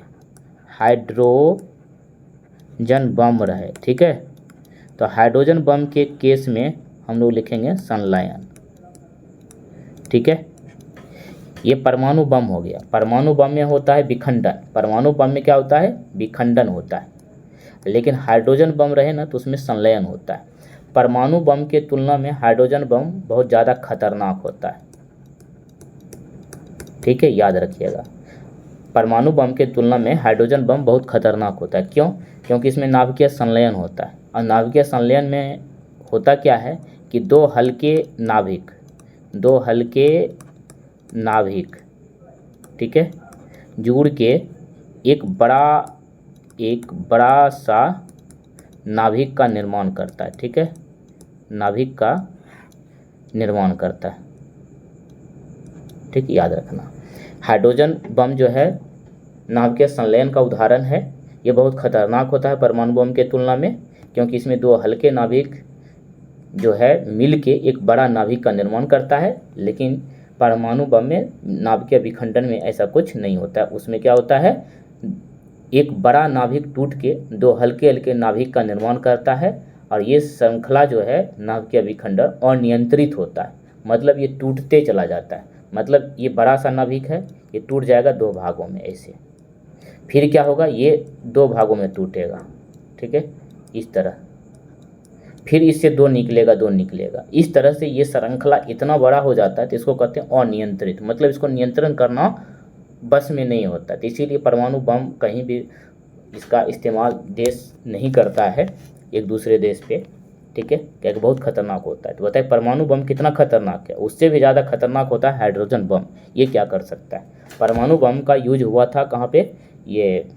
हाइड्रोजन बम रहे, ठीक है, तो हाइड्रोजन बम के केस में हम लोग लिखेंगे संलयन। ठीक है, ये परमाणु बम हो गया। परमाणु बम में होता है विखंडन, परमाणु बम में क्या होता है, विखंडन होता है। लेकिन हाइड्रोजन बम रहे ना तो उसमें संलयन होता है। परमाणु बम के तुलना में हाइड्रोजन बम बहुत ज़्यादा खतरनाक होता है। ठीक है, याद रखिएगा, परमाणु बम के तुलना में हाइड्रोजन बम बहुत खतरनाक होता है। क्यों? क्योंकि इसमें नाभिकीय संलयन होता है, और नाभिकीय संलयन में होता क्या है कि दो हल्के नाभिक, ठीक है, जुड़ के एक बड़ा सा नाभिक का निर्माण करता है। ठीक है, नाभिक का निर्माण करता है। ठीक, याद रखना, हाइड्रोजन बम जो है नाभिकीय संलयन का उदाहरण है। ये बहुत खतरनाक होता है परमाणु बम के तुलना में, क्योंकि इसमें दो हल्के नाभिक जो है मिल के एक बड़ा नाभिक का निर्माण करता है। लेकिन परमाणु बम में नाभिकीय विखंडन में ऐसा कुछ नहीं होता है। उसमें क्या होता है, एक बड़ा नाभिक टूट के दो हल्के हल्के नाभिक का निर्माण करता है, और ये श्रृंखला जो है नाभिकीय विखंडन अनियंत्रित होता है, मतलब ये टूटते चला जाता है। मतलब ये बड़ा सा नाभिक है, ये टूट जाएगा दो भागों में ऐसे, फिर क्या होगा, ये दो भागों में टूटेगा। ठीक है, इस तरह, फिर इससे दो निकलेगा। इस तरह से ये श्रृंखला इतना बड़ा हो जाता है, तो इसको कहते हैं अनियंत्रित, मतलब इसको नियंत्रण करना बस में नहीं होता। तो इसीलिए परमाणु बम कहीं भी इसका इस्तेमाल देश नहीं करता है एक दूसरे देश पे। ठीक है, क्योंकि बहुत खतरनाक होता है। तो बताइए परमाणु बम कितना खतरनाक है? उससे भी ज़्यादा खतरनाक होता है हाइड्रोजन बम। ये क्या कर सकता है? परमाणु बम का यूज हुआ था कहाँ पे, ये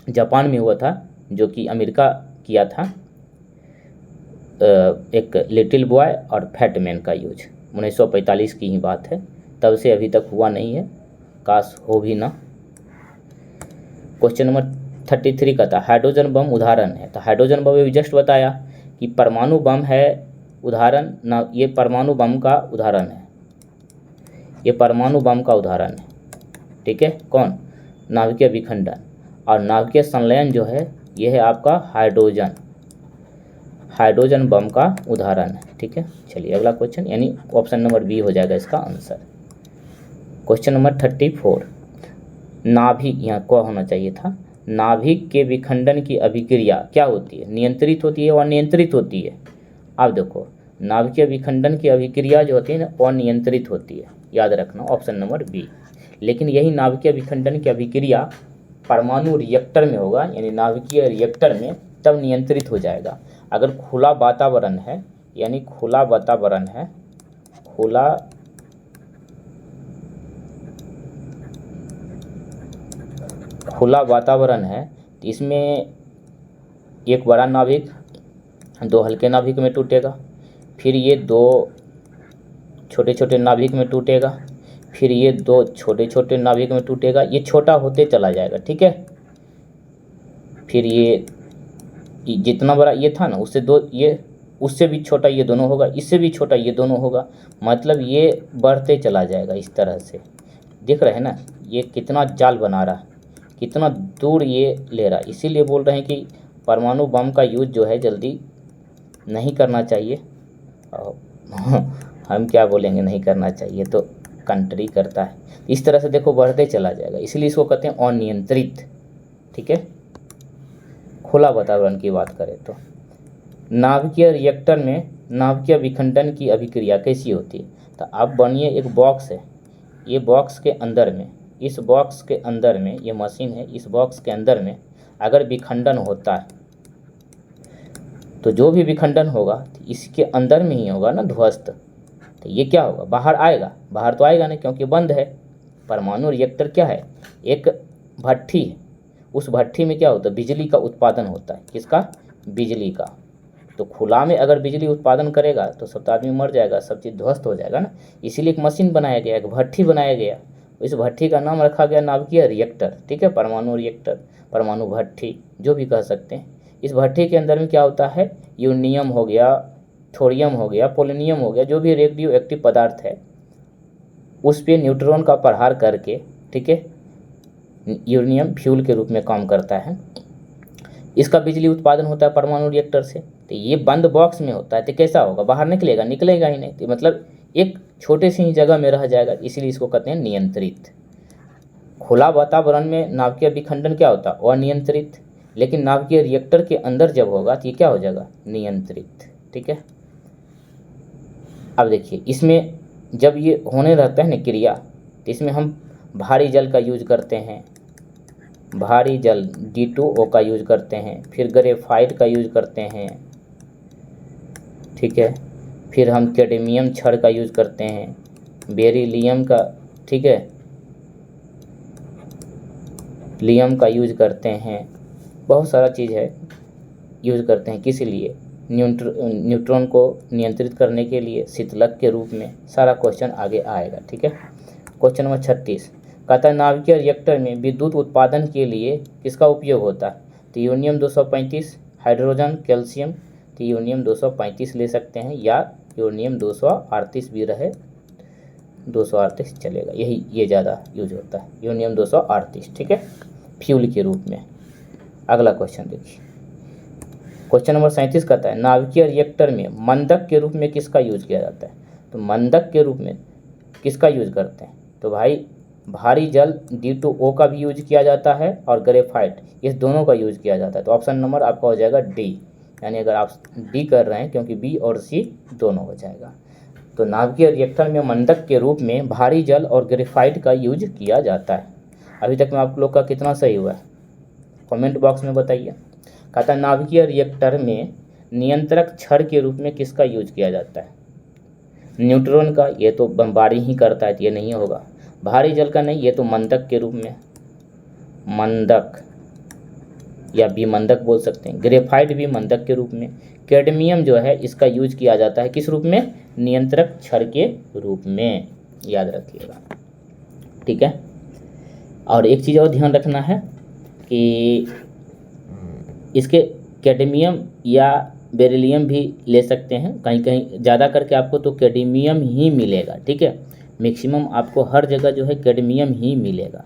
जापान में हुआ था, जो कि अमेरिका किया था। एक लिटिल बॉय और फैट मैन का यूज 1945 की ही बात है, तब से अभी तक हुआ नहीं है, काश हो भी ना। क्वेश्चन नंबर 33 का था हाइड्रोजन बम उदाहरण है। तो हाइड्रोजन बम अभी जस्ट बताया कि परमाणु बम है उदाहरण ना, ये परमाणु बम का उदाहरण है, ये परमाणु बम का उदाहरण है। ठीक है, कौन? नाभिकीय विखंडन। और नाभिकीय संलयन जो है ये है आपका हाइड्रोजन बम का उदाहरण है। ठीक है, चलिए अगला क्वेश्चन, यानी ऑप्शन नंबर बी हो जाएगा इसका आंसर। क्वेश्चन नंबर 34, नाभिक, यहाँ क्या होना चाहिए था, नाभिक के विखंडन की अभिक्रिया क्या होती है, नियंत्रित होती है और अनियंत्रित होती है? अब देखो, नाभिकीय विखंडन की अभिक्रिया जो होती है ना अनियंत्रित होती है, याद रखना ऑप्शन नंबर बी। लेकिन यही नाभिकीय विखंडन की अभिक्रिया परमाणु रिएक्टर में होगा, यानी नाभिकीय रिएक्टर में, तब नियंत्रित हो जाएगा। अगर खुला वातावरण है, यानी खुला वातावरण है, खुला खुला वातावरण है तो इसमें एक बड़ा नाभिक 2 हल्के नाभिक में टूटेगा, फिर ये 2 छोटे छोटे नाभिक में टूटेगा, फिर ये 2 छोटे छोटे नाभिक में टूटेगा, ये छोटा होते चला जाएगा, ठीक है। फिर ये जितना बड़ा ये था ना उससे 2 ये उससे भी छोटा ये दोनों होगा, इससे भी छोटा ये दोनों होगा, मतलब ये बढ़ते चला जाएगा इस तरह से। देख रहे हैं ना ये कितना जाल बना रहा है, कितना दूर ये ले रहा है। इसीलिए बोल रहे हैं कि परमाणु बम का यूज जो है जल्दी नहीं करना चाहिए। हम क्या बोलेंगे, नहीं करना चाहिए तो कंट्री करता है। इस तरह से देखो बढ़ते चला जाएगा, इसलिए इसको कहते हैं अनियंत्रित, ठीक है। खुला वातावरण की बात करें तो नाभिकीय रिएक्टर में नाभिकीय विखंडन की अभिक्रिया कैसी होती है। तो आप बनिए एक बॉक्स है, ये बॉक्स के अंदर में, इस बॉक्स के अंदर में ये मशीन है, इस बॉक्स के अंदर में अगर विखंडन होता है तो जो भी विखंडन होगा इसके अंदर में ही होगा ना ध्वस्त। तो ये क्या होगा, बाहर आएगा, बाहर तो आएगा नहीं क्योंकि बंद है। परमाणु रिएक्टर क्या है, एक भट्ठी है, उस भट्ठी में क्या होता है, बिजली का उत्पादन होता है। किसका, बिजली का। तो खुला में अगर बिजली उत्पादन करेगा तो सब तो आदमी मर जाएगा, सब चीज़ ध्वस्त हो जाएगा ना। इसीलिए एक मशीन बनाया गया, एक भट्ठी बनाया गया, इस भट्ठी का नाम रखा गया नाभिकीय रिएक्टर, ठीक है। परमाणु रिएक्टर, परमाणु भट्ठी जो भी कह सकते हैं। इस भट्ठी के अंदर में क्या होता है, यूरेनियम हो गया, थोरियम हो गया, पोलोनियम हो गया, जो भी रेडियो एक्टिव पदार्थ है उस पर न्यूट्रॉन का प्रहार करके, ठीक है, यूरेनियम फ्यूल के रूप में काम करता है। इसका बिजली उत्पादन होता है परमाणु रिएक्टर से। तो ये बंद बॉक्स में होता है तो कैसा होगा, बाहर निकलेगा, निकलेगा ही नहीं। तो मतलब एक छोटे से ही जगह में रह जाएगा, इसीलिए इसको कहते हैं नियंत्रित। खुला वातावरण में नाभिकीय विखंडन क्या होता है, अनियंत्रित। लेकिन नाभिकीय रिएक्टर के अंदर जब होगा तो ये क्या हो जाएगा, नियंत्रित, ठीक है। अब देखिए इसमें जब ये होने रहता है ना क्रिया, तो इसमें हम भारी जल का यूज करते हैं, भारी जल D2O का यूज करते हैं, फिर ग्रेफाइट का यूज करते हैं, ठीक है। फिर हम कैडमियम छड़ का यूज करते हैं, बेरिलियम का, ठीक है, लियम का यूज करते हैं, बहुत सारा चीज़ है यूज करते हैं। किस लिए, न्यूट्रॉन को नियंत्रित करने के लिए, शीतलक के रूप में। सारा क्वेश्चन आगे आएगा, ठीक है। क्वेश्चन नंबर 36 कहता है नाभिकीय रिएक्टर में विद्युत उत्पादन के लिए किसका उपयोग होता है। तो यूरेनियम 235, हाइड्रोजन, कैल्शियम। तो यूरेनियम 235 ले सकते हैं या यूरेनियम 238 भी रहे, 238 चलेगा, यही ये ज़्यादा यूज होता है, यूरेनियम 238, ठीक है, फ्यूल के रूप में। अगला क्वेश्चन देखिए, क्वेश्चन नंबर 37 कहता है नाभिकीय रिएक्टर में मंदक के रूप में किसका यूज किया जाता है। तो मंदक के रूप में किसका यूज करते हैं, तो भाई भारी जल D2O का भी यूज किया जाता है और ग्रेफाइट, इस दोनों का यूज किया जाता है। तो ऑप्शन नंबर आपका हो जाएगा डी, यानी अगर आप डी कर रहे हैं क्योंकि बी और सी दोनों हो जाएगा। तो नाभिकीय रिएक्टर में मंदक के रूप में भारी जल और ग्रेफाइट का यूज किया जाता है। अभी तक में आप लोग का कितना सही हुआ है, कमेंट बॉक्स में बताइए। कहता है नाभिकीय रिएक्टर में नियंत्रक छड़ के रूप में किसका यूज किया जाता है। न्यूट्रॉन का, ये तो बमबारी ही करता है तो ये नहीं होगा। भारी जल का नहीं, ये तो मंदक के रूप में, मंदक या विमंदक बोल सकते हैं। ग्रेफाइट भी मंदक के रूप में। कैडमियम जो है इसका यूज किया जाता है किस रूप में, नियंत्रक छड़ के रूप में, याद रखिएगा, ठीक है। और एक चीज़ और ध्यान रखना है कि इसके कैडमियम या बेरिलियम भी ले सकते हैं, कहीं कहीं ज़्यादा करके आपको तो कैडमियम ही मिलेगा, ठीक है। मैक्सिमम आपको हर जगह जो है कैडमियम ही मिलेगा।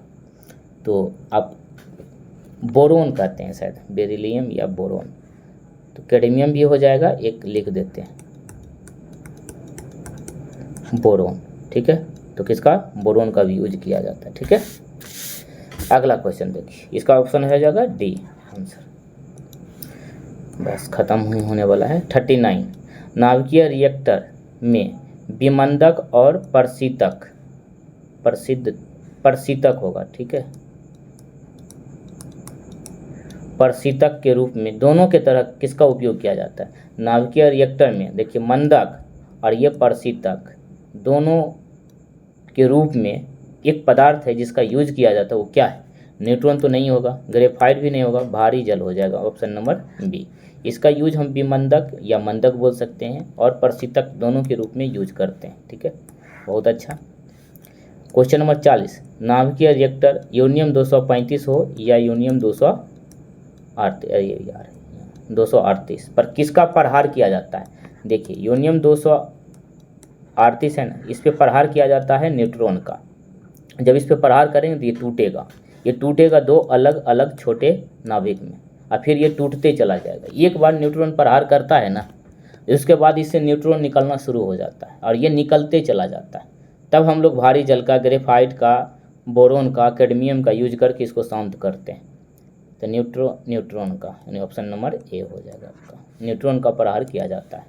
तो आप बोरोन कहते हैं शायद, बेरिलियम या बोरोन, तो कैडमियम भी हो जाएगा, एक लिख देते हैं बोरोन, ठीक है। तो किसका, बोरोन का भी यूज किया जाता है, ठीक है। अगला क्वेश्चन देखिए, इसका ऑप्शन हो जाएगा डी आंसर। बस खत्म होने वाला है। 39 नाभिकीय रिएक्टर में विमंदक और प्रशीतक होगा, ठीक है। प्रशीतक के रूप में दोनों के तरह किसका उपयोग किया जाता है नाभिकीय रिएक्टर में। देखिए मंदक और ये प्रशीतक दोनों के रूप में एक पदार्थ है जिसका यूज किया जाता है, वो क्या है, न्यूट्रॉन तो नहीं होगा, ग्रेफाइट भी नहीं होगा, भारी जल हो जाएगा, ऑप्शन नंबर बी। इसका यूज हम विमंदक या मंदक बोल सकते हैं और प्रशीतक दोनों के रूप में यूज करते हैं। ठीक है, बहुत अच्छा। क्वेश्चन नंबर 40, नाभिकीय रिएक्टर यूरेनियम 235 हो या यूरेनियम 238 पर किसका प्रहार किया जाता है? देखिए यूरेनियम 238 है ना, इस पे प्रहार किया जाता है न्यूट्रॉन का। जब इस पे प्रहार करेंगे तो ये टूटेगा दो अलग अलग छोटे नाभिक में और फिर ये टूटते चला जाएगा। एक बार न्यूट्रॉन प्रहार करता है ना, उसके बाद इससे न्यूट्रॉन निकलना शुरू हो जाता है और ये निकलते चला जाता है। तब हम लोग भारी जल का, ग्रेफाइट का, बोरोन का, कैडमियम का यूज करके इसको शांत करते हैं। तो न्यूट्रॉन का यानी ऑप्शन नंबर ए हो जाएगा आपका, न्यूट्रॉन का प्रहार किया जाता है।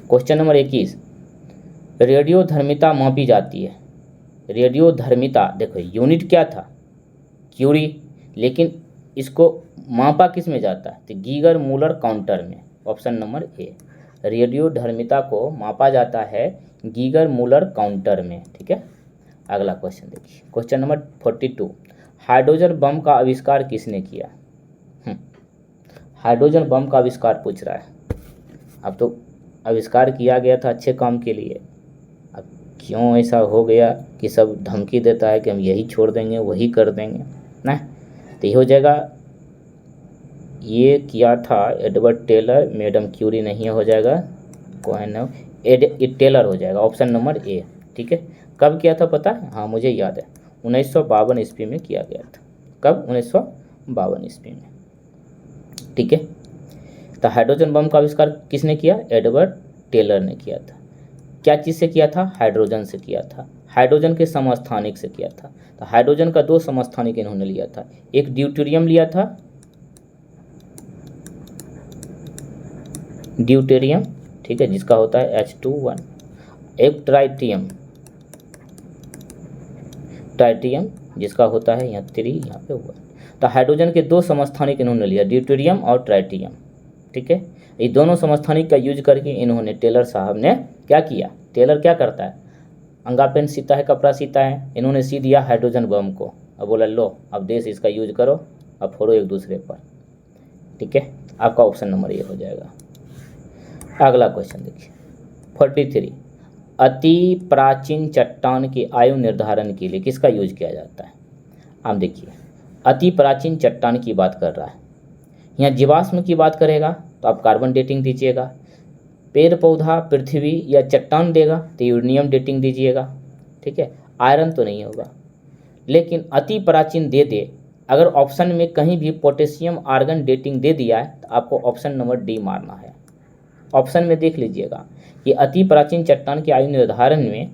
क्वेश्चन नंबर 21, रेडियोधर्मिता मापी जाती है। रेडियोधर्मिता देखो यूनिट क्या था? क्यूरी, लेकिन इसको मापा किस में जाता है? तो गीगर मूलर काउंटर में, ऑप्शन नंबर ए। रेडियोधर्मिता को मापा जाता है गीगर मूलर काउंटर में। ठीक है, अगला क्वेश्चन देखिए, क्वेश्चन नंबर 42, हाइड्रोजन बम का आविष्कार किसने किया? हाइड्रोजन बम का आविष्कार पूछ रहा है। अब तो आविष्कार किया गया था अच्छे काम के लिए, अब क्यों ऐसा हो गया कि सब धमकी देता है कि हम यही छोड़ देंगे, वही कर देंगे ना? तो ये हो जाएगा, ये किया था एडवर्ड टेलर, मैडम क्यूरी नहीं हो जाएगा, कौन है? टेलर हो जाएगा, ऑप्शन नंबर ए। ठीक है, कब किया था पता है? हाँ मुझे याद है, 1952 ईस्वी में किया गया था। कब? 1952 ईस्वी में। ठीक है, तो हाइड्रोजन बम का आविष्कार किसने किया? एडवर्ड टेलर ने किया था। क्या चीज़ से किया था? हाइड्रोजन से किया था, हाइड्रोजन के समस्थानिक से किया था। तो हाइड्रोजन का 2 समस्थानिक इन्होंने लिया था, एक ड्यूटेरियम लिया था, ड्यूटेरियम, ठीक है, जिसका होता है H21, एक ट्राइटियम जिसका होता है यहाँ 3, यहाँ पे 1। तो हाइड्रोजन के 2 समस्थानिक इन्होंने लिया, ड्यूटेरियम और ट्राइटियम। ठीक है, ये दोनों समस्थानिक का यूज करके इन्होंने, टेलर साहब ने क्या किया? टेलर क्या करता है? अंगा पेन सीता है, कपड़ा सीता है, इन्होंने सी दिया हाइड्रोजन बम को, अब बोला लो अब देश इसका यूज करो, अब फोड़ो एक दूसरे पर। ठीक है, आपका ऑप्शन नंबर ये हो जाएगा। अगला क्वेश्चन देखिए, 43, अति प्राचीन चट्टान की आयु निर्धारण के लिए किसका यूज किया जाता है? आप देखिए, अति प्राचीन चट्टान की बात कर रहा है, यहाँ जीवाश्म की बात करेगा तो आप कार्बन डेटिंग दीजिएगा, पेड़ पौधा, पृथ्वी या चट्टान देगा तो यूरेनियम डेटिंग दीजिएगा। ठीक है, आयरन तो नहीं होगा, लेकिन अति प्राचीन दे दे, अगर ऑप्शन में कहीं भी पोटेशियम आर्गन डेटिंग दे दिया है तो आपको ऑप्शन नंबर डी मारना है। ऑप्शन में देख लीजिएगा कि अति प्राचीन चट्टान के आयु निर्धारण में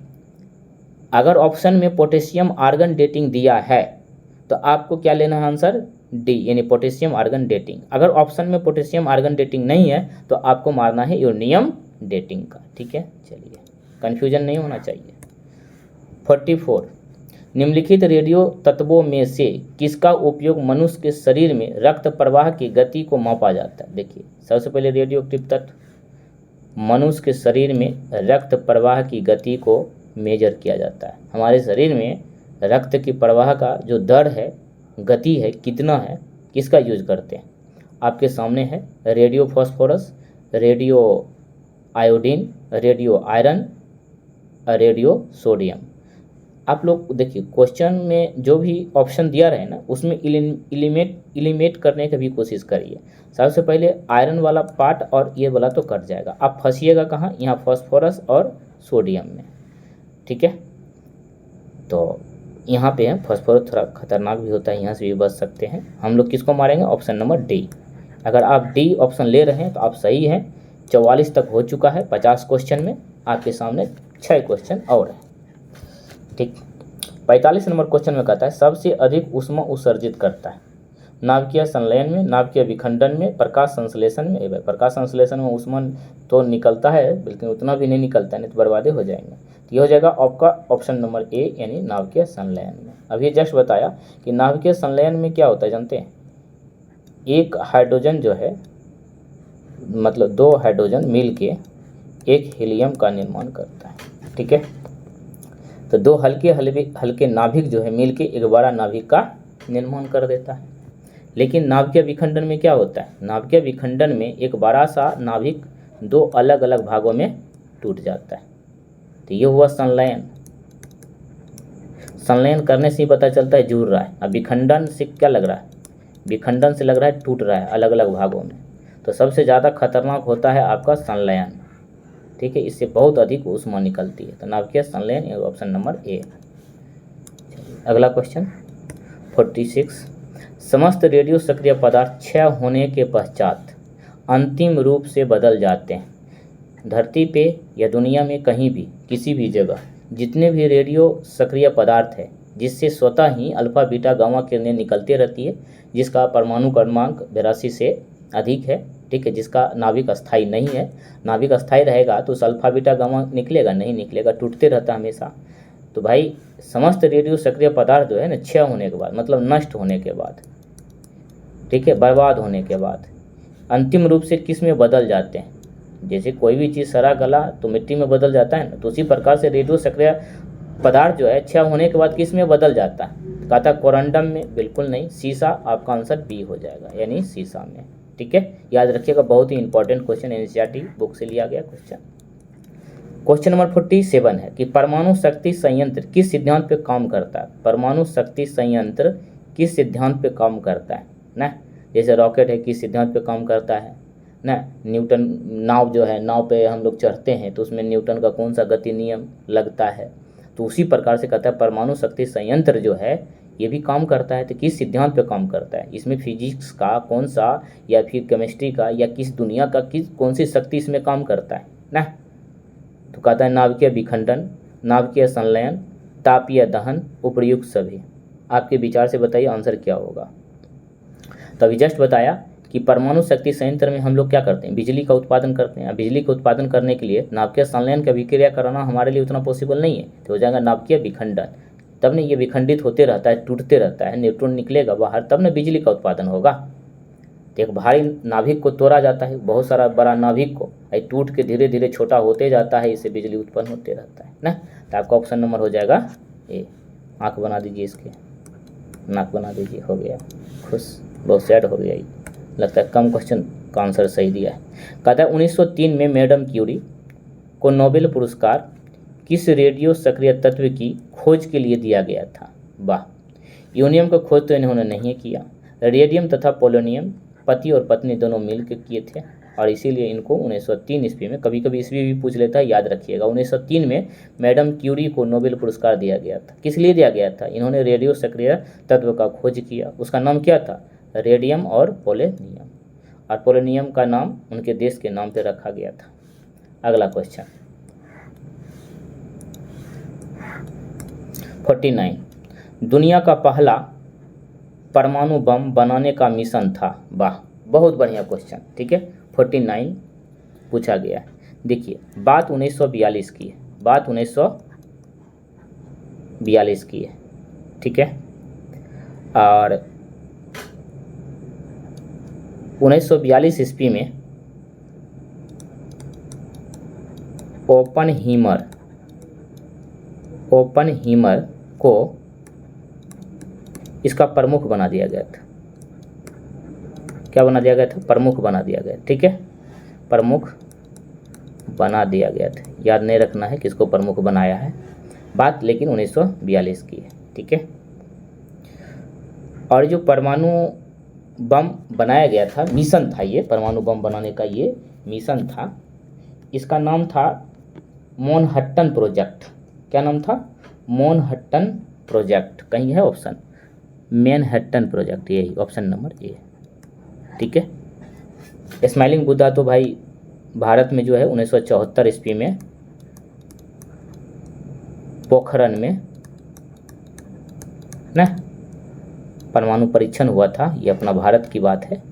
अगर ऑप्शन में पोटेशियम आर्गन डेटिंग दिया है तो आपको क्या लेना है? आंसर डी, यानी पोटेशियम आर्गन डेटिंग। अगर ऑप्शन में पोटेशियम आर्गन डेटिंग नहीं है तो आपको मारना है यूरेनियम डेटिंग का। ठीक है, चलिए, कन्फ्यूजन नहीं होना चाहिए। 44, निम्नलिखित रेडियो तत्वों में से किसका उपयोग मनुष्य के शरीर में रक्त प्रवाह की गति को मापा जाता है? देखिए, सबसे पहले रेडियो एक्टिव तत्व, मनुष्य के शरीर में रक्त प्रवाह की गति को मेजर किया जाता है। हमारे शरीर में रक्त की प्रवाह का जो दर है, गति है, कितना है, किसका यूज करते हैं? आपके सामने है radio phosphorus, radio iodine, radio iron, radio sodium. आप लोग देखिए क्वेश्चन में जो भी ऑप्शन दिया रहे ना, उसमें इलिमेट करने की भी कोशिश करिए। सबसे पहले आयरन वाला पार्ट और ये वाला तो कट जाएगा, आप फंसिएगा कहाँ? यहाँ फॉस्फोरस और सोडियम में। ठीक है, तो यहाँ पे है फॉस्फोरस, थोड़ा खतरनाक भी होता है, यहाँ से भी बच सकते हैं। हम लोग किसको मारेंगे? Option number D. अगर आप डी ऑप्शन ले रहे हैं तो आप सही हैं। 44 तक हो चुका है 50 क्वेश्चन में, आपके सामने 6 क्वेश्चन और हैं। ठीक, 45 नंबर क्वेश्चन में कहता है सबसे अधिक ऊष्मा उत्सर्जित करता है नाभिकीय संलयन में, नाभिकीय विखंडन में, प्रकाश संश्लेषण में। प्रकाश संश्लेषण में ऊष्मा तो निकलता है, लेकिन उतना भी नहीं निकलता है, नहीं तो बर्बादे हो जाएंगे। तो ये हो जाएगा आपका ऑप्शन नंबर ए, यानी नाभिकीय संलयन में। अभी जस्ट बताया कि नाभिकीय संलयन में क्या होता है जानते हैं? एक हाइड्रोजन जो है, मतलब 2 हाइड्रोजन मिल के एक हीलियम का निर्माण करता है। ठीक है, तो 2 हल्के नाभिक जो है मिल के एक बड़ा नाभिक का निर्माण कर देता है। लेकिन नाभिकीय विखंडन में क्या होता है, नाभिकीय विखंडन में एक बड़ा सा नाभिक दो अलग अलग भागों में टूट जाता है। तो ये हुआ संलयन। संलयन करने से ही पता चलता है जुड़ रहा है। अब विखंडन से क्या लग रहा है, विखंडन से लग रहा है टूट रहा है अलग अलग भागों में। तो सबसे ज़्यादा खतरनाक होता है आपका संलयन, ठीक है, इससे बहुत अधिक ऊष्मा निकलती है। तो नाभिकीय संलयन ऑप्शन नंबर ए। अगला क्वेश्चन 46, समस्त रेडियो सक्रिय पदार्थ क्षय होने के पश्चात अंतिम रूप से बदल जाते हैं। धरती पे या दुनिया में कहीं भी किसी भी जगह जितने भी रेडियो सक्रिय पदार्थ है जिससे स्वतः ही अल्फा बीटा गामा किरणें निकलती रहती है, जिसका परमाणु क्रमांक 82 से अधिक है, ठीक है, जिसका नाभिक अस्थायी नहीं है। नाभिक अस्थायी रहेगा तो उस अल्फा बीटा गामा निकलेगा नहीं निकलेगा, टूटते रहता हमेशा। तो भाई समस्त रेडियो सक्रिय पदार्थ जो है ना क्षय होने के बाद, मतलब नष्ट होने के बाद, ठीक है, बर्बाद होने के बाद अंतिम रूप से किस में बदल जाते हैं। जैसे कोई भी चीज़ सड़ा गला तो मिट्टी में बदल जाता है ना, तो उसी प्रकार से रेडियो सक्रिय पदार्थ जो है क्षय होने के बाद किस में बदल जाता है। कहा था कोरंडम में, बिल्कुल नहीं, सीसा आपका आंसर बी हो जाएगा, यानी सीसा में, ठीक है। याद रखिएगा, बहुत ही इंपॉर्टेंट क्वेश्चन, एनसीईआरटी बुक से लिया गया क्वेश्चन। क्वेश्चन नंबर 47 है कि परमाणु शक्ति संयंत्र किस सिद्धांत पे काम करता है। परमाणु शक्ति संयंत्र किस सिद्धांत पे काम करता है ना। जैसे रॉकेट है किस सिद्धांत पे काम करता है ना, न्यूटन, नाव जो है, नाव पे हम लोग चढ़ते हैं तो उसमें न्यूटन का कौन सा गति नियम लगता है। तो उसी प्रकार से कहता है परमाणु शक्ति संयंत्र जो है ये भी काम करता है। तो किस सिद्धांत पे काम करता है, इसमें फिजिक्स का कौन सा या फिर केमिस्ट्री का या किस दुनिया का कौन सी शक्ति इसमें काम करता है ना। तो कहता है नाभिकीय विखंडन, नाभिकीय संलयन, तापीय दहन, उपर्युक्त सभी। आपके विचार से बताइए आंसर क्या होगा। तो अभी जस्ट बताया कि परमाणु शक्ति संयंत्र में हम लोग क्या करते हैं, बिजली का उत्पादन करते हैं। बिजली का उत्पादन करने के लिए नाभिकीय संलयन का विक्रिया कराना हमारे लिए उतना पॉसिबल नहीं है, तो हो जाएगा नाभिकीय विखंडन। तब ना ये विखंडित होते रहता है, टूटते रहता है, न्यूट्रॉन निकलेगा बाहर, तब ना बिजली का उत्पादन होगा। तो एक भारी नाभिक को तोड़ा जाता है, बहुत सारा बड़ा नाभिक को टूट के धीरे धीरे छोटा होते जाता है, इससे बिजली उत्पन्न होते रहता है ना। तो आपका ऑप्शन नंबर हो जाएगा ए। आँख बना दीजिए, इसके नाक बना दीजिए, हो गया खुश, बहुत सैड हो गया। ये लगता है कम क्वेश्चन का आंसर सही दिया है। कहता है 1903 में मैडम क्यूरी को नोबेल पुरस्कार किस रेडियो सक्रिय तत्व की खोज के लिए दिया गया था। वाह, यूरेनियम का खोज तो इन्होंने नहीं किया, रेडियम तथा पोलोनियम पति और पत्नी दोनों मिलकर किए थे, और इसीलिए इनको 1903 ईस्वी में, कभी कभी ईस्वी भी पूछ लेता है, याद रखिएगा, 1903 में मैडम क्यूरी को नोबेल पुरस्कार दिया गया था। किस लिए दिया गया था, इन्होंने रेडियो सक्रिय तत्व का खोज किया। उसका नाम क्या था, रेडियम और पोलोनियम, और पोलोनियम का नाम उनके देश के नाम पे रखा गया था। अगला क्वेश्चन 49, दुनिया का पहला परमाणु बम बनाने का मिशन था। वाह, बहुत बढ़िया क्वेश्चन, ठीक है। 49 पूछा गया है। देखिए बात 1942 की है, बात 1942 की है, ठीक है। और 1942 ईस्वी में ओपनहीमर को इसका प्रमुख बना दिया गया था। क्या बना दिया गया था, प्रमुख बना दिया गया, ठीक है, प्रमुख बना दिया गया था। याद नहीं रखना है किसको प्रमुख बनाया है, बात लेकिन 1942 की है, ठीक है। और जो परमाणु बम बनाया गया था, मिशन था ये, परमाणु बम बनाने का ये मिशन था, इसका नाम था मैनहट्टन प्रोजेक्ट। क्या नाम था, मैनहट्टन प्रोजेक्ट। कहीं है ऑप्शन, मैनहट्टन प्रोजेक्ट, यही ऑप्शन नंबर ए, ठीक है। स्माइलिंग बुद्धा तो भाई भारत में जो है 1974 ईस्वी में पोखरण में ना परमाणु परीक्षण हुआ था, ये अपना भारत की बात है।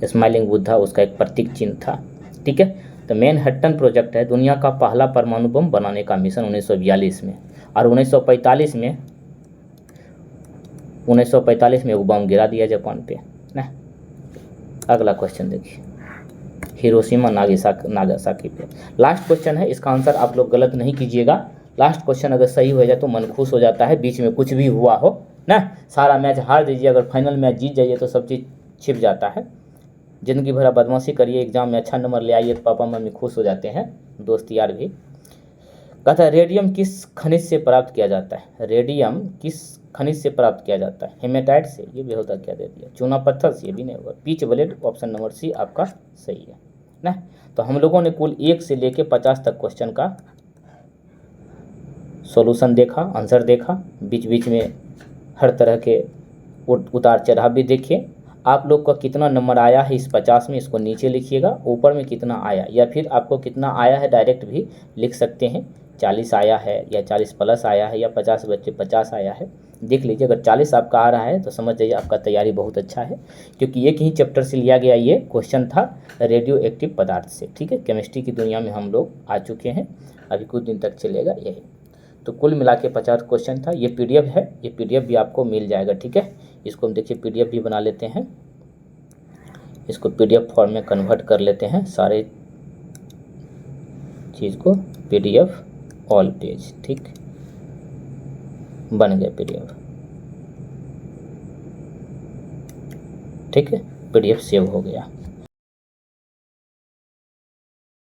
स्माइलिंग बुद्धा उसका एक प्रतीक चिन्ह था, ठीक है। तो मैनहट्टन प्रोजेक्ट है दुनिया का पहला परमाणु बम बनाने का मिशन 1942 में। और 1945 में एक बम गिरा दिया जापान पे ना। अगला क्वेश्चन देखिए, हिरोशिमा नागासाकी पे लास्ट क्वेश्चन है, इसका आंसर आप लोग गलत नहीं कीजिएगा। लास्ट क्वेश्चन अगर सही हो जाए तो मन खुश हो जाता है, बीच में कुछ भी हुआ हो ना। सारा मैच हार दीजिए, अगर फाइनल मैच जीत जाइए तो सब चीज़ छिप जाता है। ज़िंदगी भर आप बदमाशी करिए, एग्जाम में अच्छा नंबर ले आइए तो पापा मम्मी खुश हो जाते हैं, दोस्त यार भी। कहता है रेडियम किस खनिज से प्राप्त किया जाता है? रेडियम किस खनिज से प्राप्त किया जाता है? हेमेटाइट से, ये भी होता क्या दे दिया, चूना पत्थर से, ये भी नहीं होगा। Pitchblende, option number C आपका सही है ना। तो हम लोगों ने कुल 1 से लेके 50 तक क्वेश्चन का सॉल्यूशन देखा, आंसर देखा, बीच बीच में हर तरह के उतार चढ़ाव भी देखिए। आप लोग का कितना नंबर आया है इस 50 में, इसको नीचे लिखिएगा। ऊपर में कितना आया, या फिर आपको कितना आया है डायरेक्ट भी लिख सकते हैं। 40 आया है, या 40 प्लस आया है, या 50 बच्चे 50 आया है, देख लीजिए। अगर 40 आपका आ रहा है तो समझ जाइए आपका तैयारी बहुत अच्छा है, क्योंकि एक ही चैप्टर से लिया गया ये क्वेश्चन था, रेडियो एक्टिव पदार्थ से। ठीक है, केमिस्ट्री की दुनिया में हम लोग आ चुके हैं, अभी कुछ दिन तक चलेगा यही। तो कुल मिला के 50 क्वेश्चन था। ये पीडीएफ है, ये पीडीएफ भी आपको मिल जाएगा। ठीक है, इसको हम देखिए पीडीएफ भी बना लेते हैं, इसको पीडीएफ फॉर्म में कन्वर्ट कर लेते हैं, सारे चीज़ को पीडीएफ ऑल पेज। ठीक, बन गया पीडीएफ। ठीक है, पीडीएफ सेव हो गया।